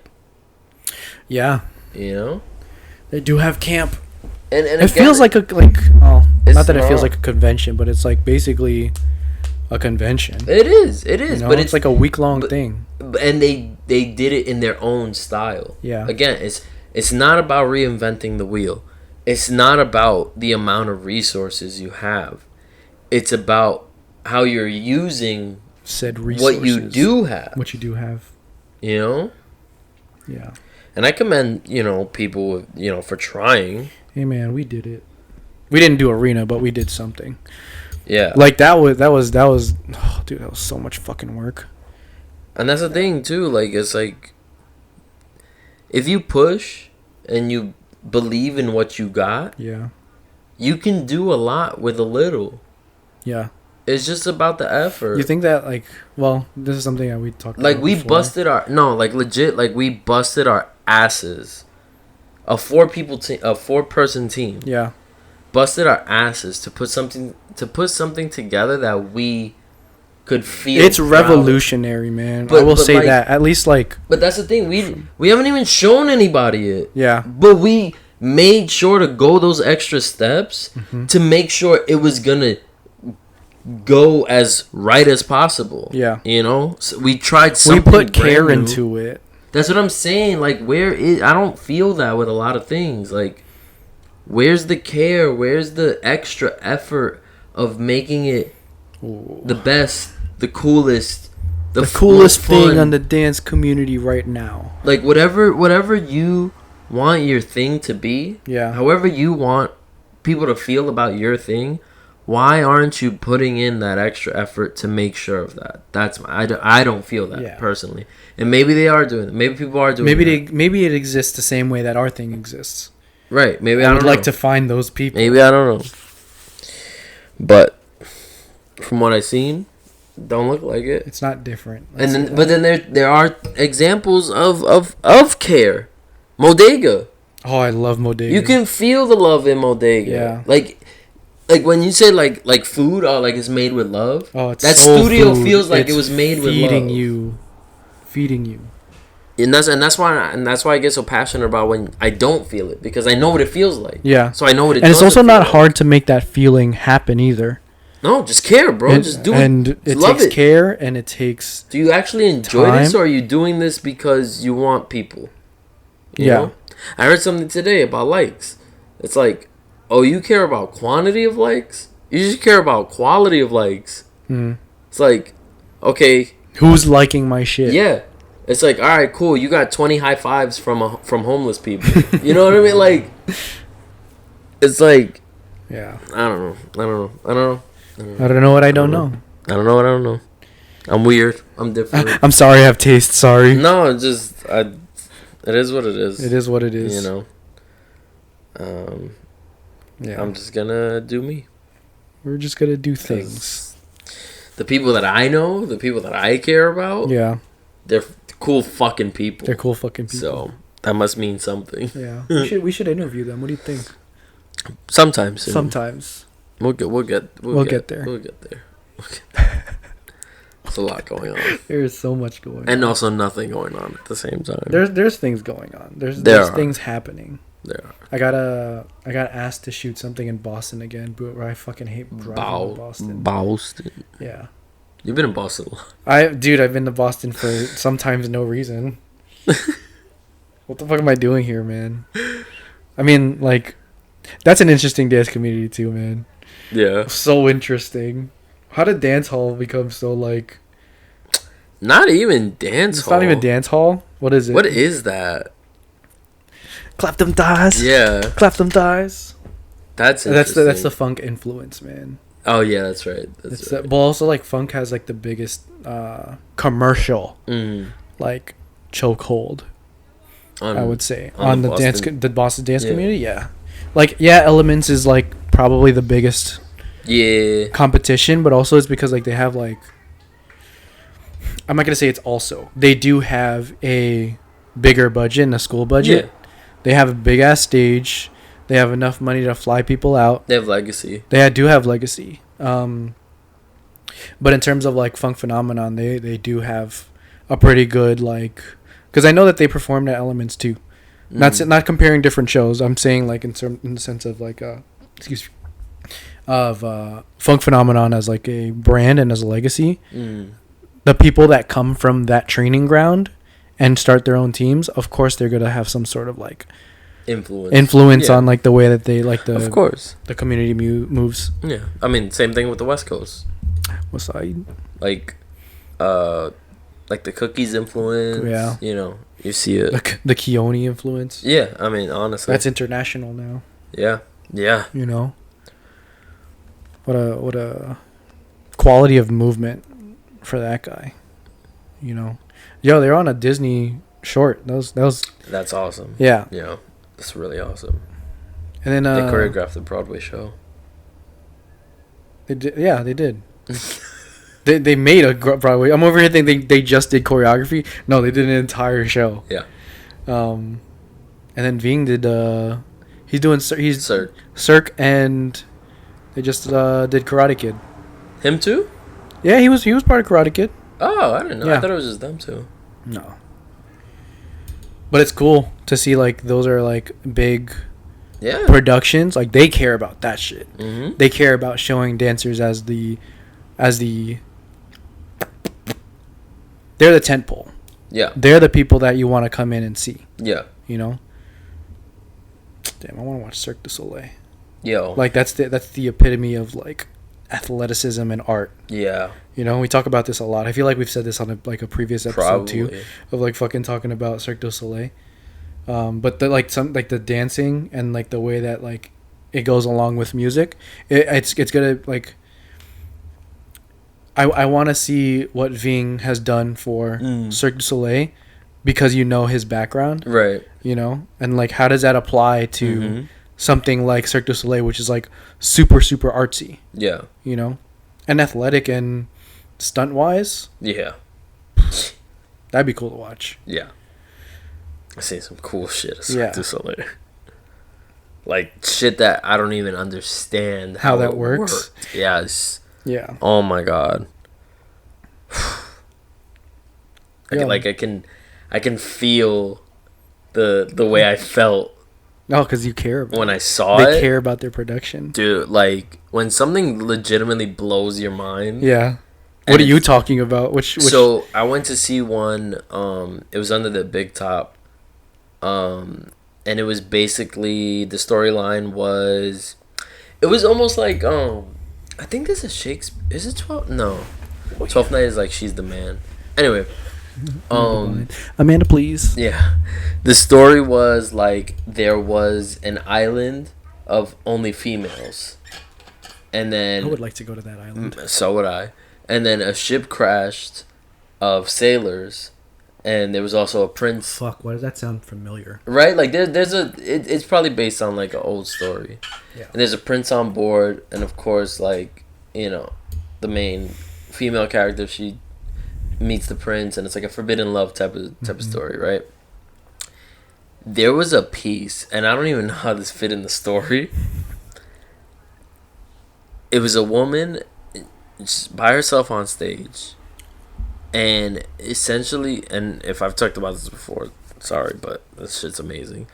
Yeah.
You know?
They do have camp.
And
it feels like not that it feels like a convention, but it's like basically a convention.
It is. You know?
But it's like a week-long thing.
And they did it in their own style.
Yeah.
Again, it's not about reinventing the wheel. It's not about the amount of resources you have. It's about how you're using
said resources.
What you do have. You know?
Yeah.
And I commend, people, for trying.
Hey man, we did it. We didn't do Arena, but we did something.
Yeah.
Like that was oh, dude, that was so much fucking work.
And that's the thing too, like it's like if you push and you believe in what you got,
yeah, you
can do a lot with a little.
Yeah.
It's just about the effort.
You think that, like, well, this is something that we talked
about. Like, we
before.
busted our... No, like, legit, like, we busted our asses. A 4-person team.
Yeah.
Busted our asses to put something together that we could feel
It's proud. Revolutionary, man. I will say like, that. At least, like...
But that's the thing. We haven't even shown anybody it.
Yeah.
But we made sure to go those extra steps to make sure it was gonna go as right as possible.
Yeah.
So we tried something.
We put care into it.
That's what I'm saying. Like, I don't feel that with a lot of things. Like, where's the care? Where's the extra effort of making it the best, the coolest,
the coolest thing on the dance community right now?
Like, whatever you want your thing to be,
yeah.
However you want people to feel about your thing, Why aren't you putting in that extra effort to make sure of that? I don't feel that personally. And maybe they are doing it. Maybe people are doing it.
Maybe it exists the same way that our thing exists.
Right. Maybe
I would like to find those people.
Maybe I don't know. But from what I've seen, don't look like it.
It's not different.
But then there are examples of care. Modega.
Oh, I love Modega.
You can feel the love in Modega.
Yeah.
Like when you say like food or like it's made with love.
Oh, it's
that
soul
studio
food.
feels like
it's
it was made with love.
Feeding you.
And that's why I get so passionate about when I don't feel it, because I know what it feels like.
Yeah.
So I know what it.
And it's also not
like.
hard to make that feeling happen either.
No, just care, bro. Just do it.
And it takes care, and it takes.
Do you actually enjoy this, or are you doing this because you want people? You know? I heard something today about likes. It's like, oh, you care about quantity of likes? You just care about quality of likes.
Mm.
It's like, okay,
who's liking my shit?
Yeah, it's like, all right, cool. You got 20 high fives from homeless people. You know what I mean? Like, it's like,
yeah.
I don't know. I
don't know what I don't know.
I don't know what I don't know. I'm weird. I'm different.
I'm sorry. I have taste. Sorry.
No, it's just it is what it is.
It is what it is.
You know. Yeah. I'm just gonna do me.
We're just gonna do things.
The people that I know, the people that I care about, they're cool fucking people.
They're cool fucking people.
So that must mean something.
Yeah, we should interview them. What do you think?
Sometimes. We'll get there. We'll get there. There's a lot going on.
There's so much going on.
And also nothing going on at the same time.
There's things going on. There's things happening.
There are.
I got asked to shoot something in Boston again, but I fucking hate driving to Boston.
Boston.
Yeah.
You've been in Boston a lot.
I've been to Boston for sometimes no reason. What the fuck am I doing here, man? I mean, like, that's an interesting dance community too, man.
Yeah.
So interesting. How did dance hall become so like?
Not even dance hall.
It's not even dance hall. What is it?
What is that?
Clap them thighs.
Yeah.
Clap them thighs.
That's
the funk influence, man.
Oh yeah, that's right. That's right.
But also like funk has like the biggest commercial like chokehold. I would say on the Boston dance community. Yeah. Like Elements is like probably the biggest competition, but also it's because like they have like, I'm not gonna say it's also, they do have a bigger budget and a school budget. Yeah. They have a big ass stage. They have enough money to fly people out.
They have legacy.
They do have legacy. But in terms of like Funk Phenomenon, they do have a pretty good like, because I know that they performed at Elements too. Not comparing different shows. I'm saying like in the sense of like Funk Phenomenon as like a brand and as a legacy. The people that come from that training ground and start their own teams, of course they're gonna have some sort of like influence on like the way that they like the, of course, the community moves.
Yeah, I mean same thing with the West Coast.
What side?
Like the Cookies influence. Yeah, you know, you see it.
The Keone influence.
Yeah, I mean honestly,
that's international now.
Yeah. You
know, what a quality of movement for that guy. You know. Yo, they're on a Disney short. That's
awesome.
Yeah.
Yeah. That's really awesome.
And then
they choreographed the Broadway show.
They did. Yeah, they did. they made a Broadway. I'm over here thinking they just did choreography. No, they did an entire show.
Yeah.
And then Ving did he's Cirque, and they just did Karate Kid.
Him too?
Yeah, he was part of Karate Kid.
Oh, I didn't know. Yeah. I thought it was just them two.
No. But it's cool to see like those are like big productions. Like they care about that shit. Mm-hmm. They care about showing dancers as the they're the tent pole.
Yeah.
They're the people that you want to come in and see.
Yeah.
You know? Damn, I want to watch Cirque du Soleil.
Yo.
Like that's the epitome of like athleticism and art.
Yeah.
You know, we talk about this a lot. I feel like we've said this on a previous episode too, of like fucking talking about Cirque du Soleil. But the like the dancing and like the way that like it goes along with music. It's gonna like. I want to see what Ving has done for Cirque du Soleil, because you know his background,
right?
You know, and like how does that apply to something like Cirque du Soleil, which is like super artsy,
Yeah,
you know, and athletic and stunt wise.
Yeah,
that'd be cool to watch.
Yeah, I seen some cool shit at Cirque du Soleil. Like shit that I don't even understand
how that works.
Yes.
Yeah.
Oh my god. I can feel the way I felt.
No, because you care about
when I saw
it. They care about their production.
Dude, like when something legitimately blows your mind.
Yeah. What are you talking about? Which
So I went to see one, it was under the Big Top. And it was basically, the storyline was, it was almost like I think this is Shakespeare. Is it 12? No. 12th Night is like She's the Man. Anyway.
Amanda, please.
Yeah. The story was like there was an island of only females. And then
I would like to go to that island.
So would I. And then a ship crashed of sailors. And there was also a prince.
Fuck, why does that sound familiar?
Right? Like it's probably based on like an old story. Yeah. And there's a prince on board, and of course, like, you know, the main female character, she meets the prince, and it's like a forbidden love type of story, right? There was a piece, and I don't even know how this fit in the story. It was a woman just by herself on stage. And essentially, and if I've talked about this before, sorry, but this shit's amazing.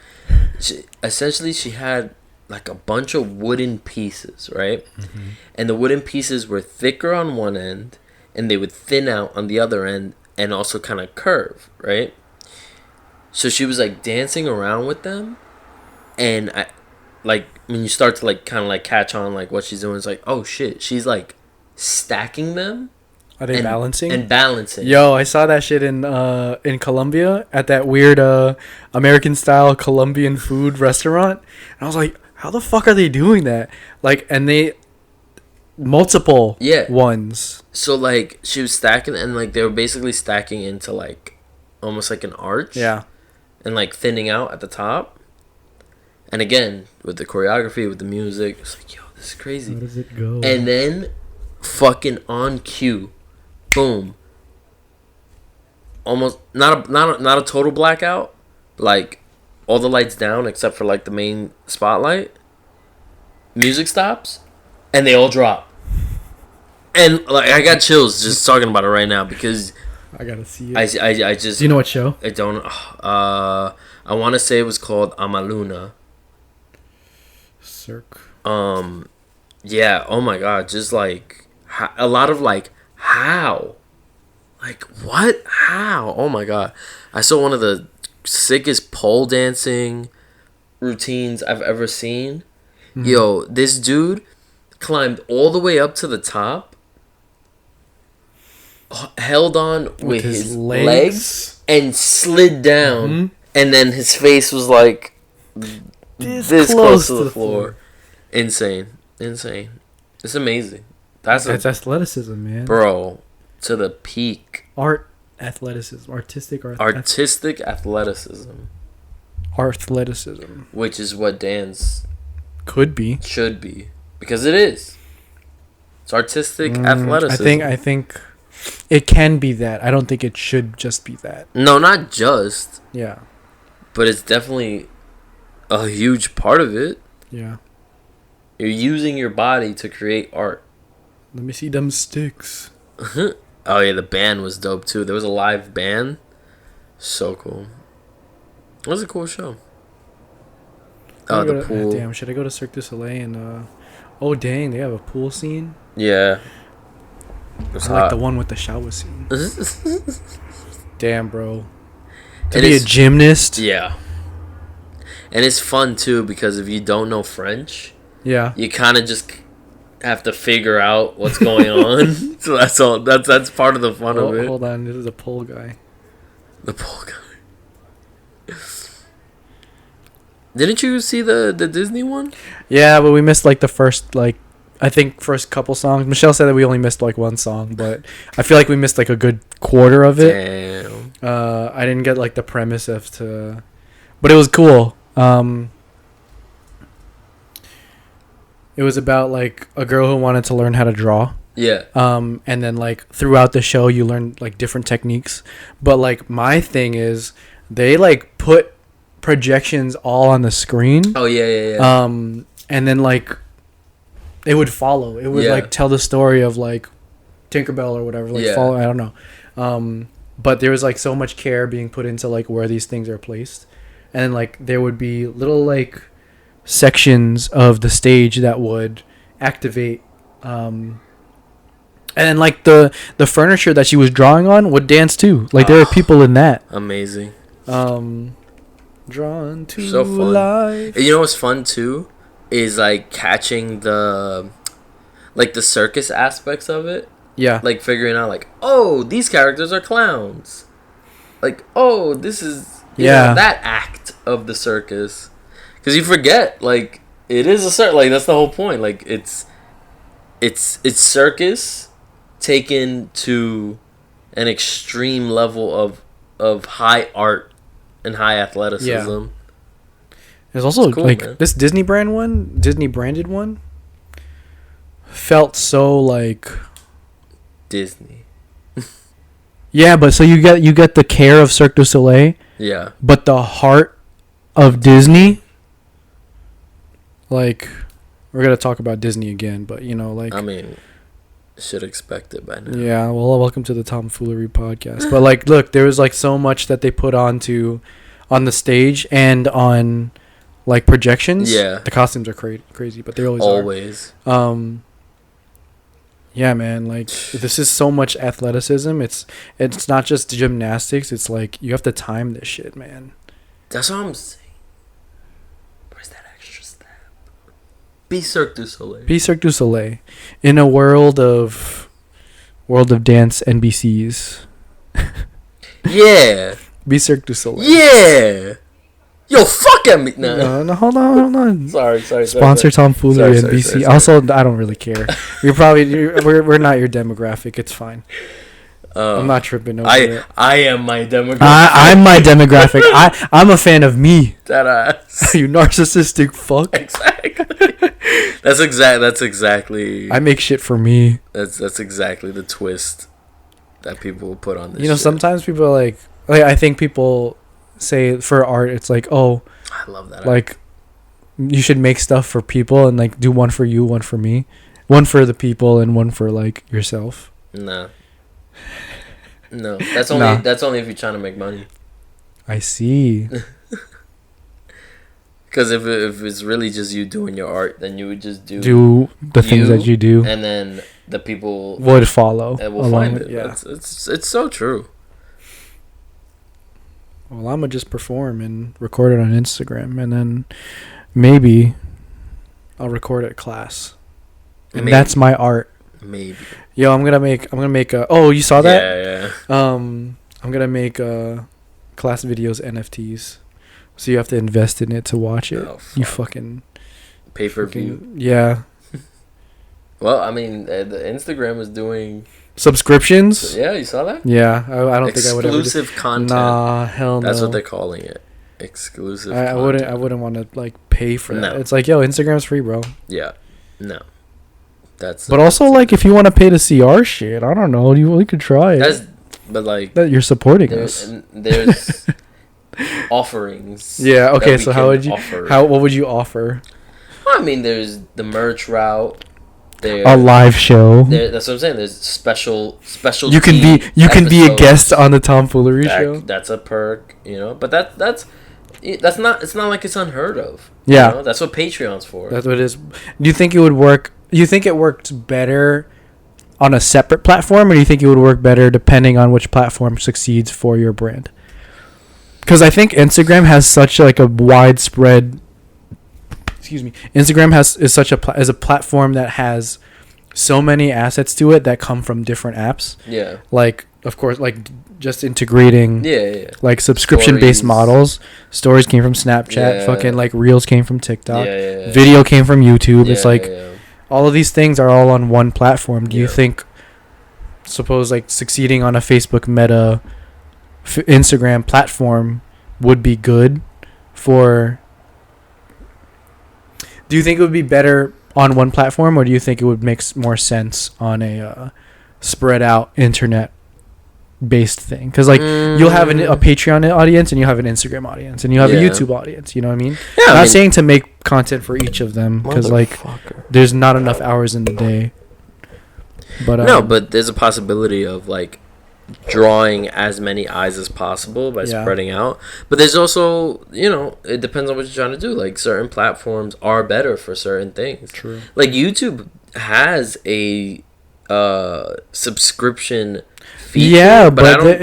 She had like a bunch of wooden pieces, right? Mm-hmm. And the wooden pieces were thicker on one end, and they would thin out on the other end, and also kind of curve, right? So she was like dancing around with them, and I, like, when you start to like kind of like catch on like what she's doing, it's like, oh shit, she's like stacking them.
Are they balancing?
And balancing.
Yo, I saw that shit in Colombia at that weird American style Colombian food restaurant. And I was like, how the fuck are they doing that? Like, and they multiple ones.
So like she was stacking, and like they were basically stacking into like almost like an arch.
Yeah. And
like thinning out at the top. And again, with the choreography, with the music, it's like, yo, this is crazy.
How does it go?
And then fucking on cue. Boom. Almost not a total blackout. Like all the lights down except for like the main spotlight. Music stops, and they all drop. And like I got chills just talking about it right now because
I gotta see it.
I just.
Do you know what show?
I don't. I want to say it was called Amaluna.
Cirque.
Yeah. Oh my god. Just like a lot of like. How? Like, what? How? Oh my god. I saw one of the sickest pole dancing routines I've ever seen. Mm-hmm. Yo, this dude climbed all the way up to the top, held on with his legs, and slid down. Mm-hmm. And then his face was like this close to the floor. Insane. It's amazing. That's
athleticism, man.
Bro, to the peak.
Artistic
athleticism.
Athleticism.
Which is what dance should be. Because it is. It's artistic athleticism.
I think it can be that. I don't think it should just be that.
No, not just.
Yeah.
But it's definitely a huge part of it.
Yeah.
You're using your body to create art.
Let me see them sticks.
Oh yeah, the band was dope too. There was a live band. So cool. It was a cool show. Oh, the pool.
Damn, should I go to Cirque du Soleil and oh dang, they have a pool scene?
Yeah.
I like the one with the shower scene. Damn, bro. To be a gymnast?
Yeah. And it's fun too because if you don't know French, you kind of just have to figure out what's going on. So that's all. That's part of the fun of it.
Hold on, this is a pole guy.
The pole guy. Didn't you see the Disney one?
Yeah, but we missed like the first I think first couple songs. Michelle said that we only missed like one song, but I feel like we missed like a good quarter of it.
Damn.
I didn't get like the premise but it was cool. It was about like a girl who wanted to learn how to draw.
Yeah.
And then like throughout the show you learn like different techniques. But like my thing is they like put projections all on the screen.
Oh yeah.
And then like it would follow. It would like tell the story of like Tinkerbell or whatever. Like follow. I don't know. But there was like so much care being put into like where these things are placed, and then like there would be little like sections of the stage that would activate. And then like the furniture that she was drawing on would dance too. Like there were people in that.
Amazing.
Drawn to
so fun.
life.
You know what's fun too is like catching the circus aspects of it.
Yeah.
Like figuring out like, oh, these characters are clowns. Like, oh, this is you know, that act of the circus. Because you forget, like, it is a circus. Like, that's the whole point. Like, it's circus taken to an extreme level of high art and high athleticism.
Yeah. There's also
cool,
like
man.
this Disney branded one felt so like
Disney.
yeah, but so you get the care of Cirque du Soleil,
Yeah.
but the heart of Disney. Like, we're gonna talk about Disney again, but you know, like
I mean, should expect it by now.
yeah. Well, welcome to the Tomfoolery podcast. But like, look, there was like so much that they put on the stage and on like projections.
Yeah.
The costumes are crazy, but they
Always.
are. Yeah, man. Like this is so much athleticism. It's not just gymnastics. It's like you have to time this shit, man.
That's what I'm saying. Where's that extra step? Be Cirque du Soleil.
Be Cirque du Soleil in a world of dance NBCs.
Yeah.
Be Cirque du Soleil.
Yeah. Yo, fuck at me. No.
No, hold on.
Sorry.
Sponsor Tomfoolery
Sorry,
NBC.
sorry.
Also, I don't really care. We're not your demographic. It's fine. I'm not tripping over it.
I am my demographic.
I'm my demographic. I'm a fan of me.
That ass.
You narcissistic fuck.
Exactly. That's exactly.
I make shit for me.
That's exactly the twist that people will put on this.
You know,
shit.
sometimes people are like I think people say for art, it's like, oh,
I love that.
like you should make stuff for people and like do one for you, one for me, one for the people, and one for like yourself.
No. That's only if you're trying to make money.
I see.
Because if it's really just you doing your art, then you would just
do the things that you do,
and then the people
would follow.
will find it. Yeah, it's so true.
Well, I'm gonna just perform and record it on Instagram, and then maybe I'll record it class, and that's my art.
Maybe.
Yo, I'm gonna make a. Oh, you saw that?
Yeah.
I'm gonna make class videos NFTs, so you have to invest in it to watch it.
Oh, fuck.
You fucking
pay-per-view.
Yeah.
Well, I mean, the Instagram is doing
subscriptions.
Yeah, you saw that?
Yeah, I don't think I would ever.
Exclusive content.
Nah, hell no.
That's what they're calling it. Exclusive.
I wouldn't want to like pay for that.
No.
It's like, yo, Instagram's free, bro.
Yeah. No.
But also, like, if you want to pay to see our shit, I don't know. We could try it.
But like
that you're supporting us.
And there's offerings.
Yeah. Okay. So what would you offer?
Well, I mean, there's the merch route.
A live show.
That's what I'm saying. There's special.
You can be a guest on the Tomfoolery show.
That's a perk, you know. But that's not. It's not like it's unheard of.
Yeah.
You know? That's what Patreon's for.
That's what it is. Do you think it would work? You think it worked better on a separate platform, or do you think it would work better depending on which platform succeeds for your brand? Because I think Instagram has such like a widespread. Excuse me. Instagram is a platform that has so many assets to it that come from different apps.
Yeah.
Like, of course, like just integrating.
Yeah.
Like subscription-based models. Stories came from Snapchat.
Yeah.
Fucking like Reels came from TikTok.
Yeah.
Video came from YouTube.
Yeah,
It's like all of these things are all on one platform. Do you think, suppose like succeeding on a Facebook Meta, Instagram platform would be good for? Do you think it would be better on one platform, or do you think it would make more sense on a spread out internet based thing? Because like you'll have a Patreon audience and you have an Instagram audience and you have a YouTube audience. You know what I mean? Yeah, I'm not saying to make content for each of them, because like there's not enough hours in the day. But
no, but there's a possibility of like drawing as many eyes as possible by spreading out. But there's also, it depends on what you're trying to do. Like certain platforms are better for certain things.
True.
Like YouTube has a subscription feature.
Yeah, but
I don't,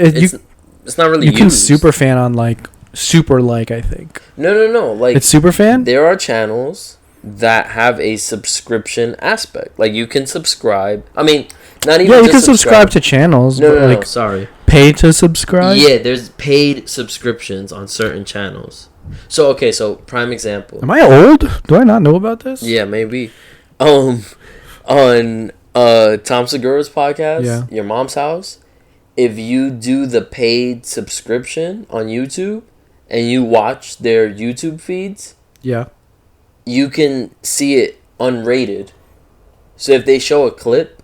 it's not really
you
used.
can super fan on like I think.
No. Like
it's super fan?
There are channels that have a subscription aspect. Like you can subscribe. I mean, not even.
Yeah, you can subscribe to channels.
No, sorry.
Pay to subscribe?
Yeah, there's paid subscriptions on certain channels. So prime example.
Am I old? Do I not know about this?
Yeah, maybe. On Tom Segura's podcast, Your Mom's House, if you do the paid subscription on YouTube and you watch their YouTube feeds, you can see it unrated. So if they show a clip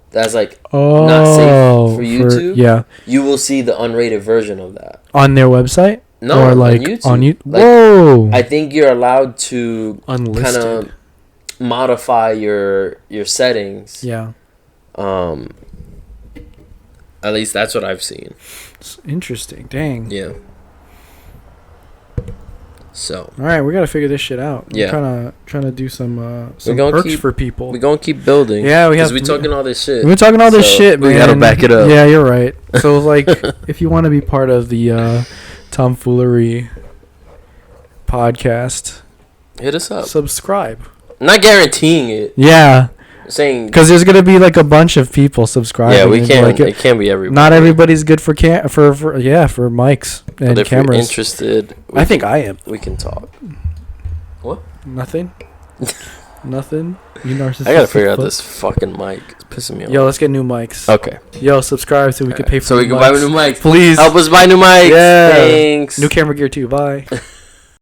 that's like not safe for YouTube, you will see the unrated version of that
on their website.
No,
or like
on YouTube.
Whoa!
I think you're allowed to
kind
of modify your settings.
Yeah.
At least that's what I've seen.
It's interesting. Dang.
Yeah. So.
All right, we gotta figure this shit out.
Yeah.
We're trying to do some perks for people.
We're gonna keep building.
Yeah, we have.
Because we're talking all this shit.
We're talking all this shit, man.
We gotta back it up.
Yeah, you're right. So like, if you want to be part of the Tomfoolery podcast,
hit us up.
Subscribe.
I'm not guaranteeing it.
Yeah.
Saying
because there's gonna be like a bunch of people subscribing.
Yeah, we can't. It can't be everybody.
Not everybody's good for for mics and
if
cameras.
You're interested,
I think I am.
We can talk. What?
Nothing. Nothing. You narcissistic.
I gotta figure out this fucking mic. It's pissing me off.
Yo, let's get new mics.
Okay.
Yo, subscribe so we can pay for.
So we can buy new mics.
Please
help us buy new mics.
Yeah.
Thanks.
New camera gear too. Bye.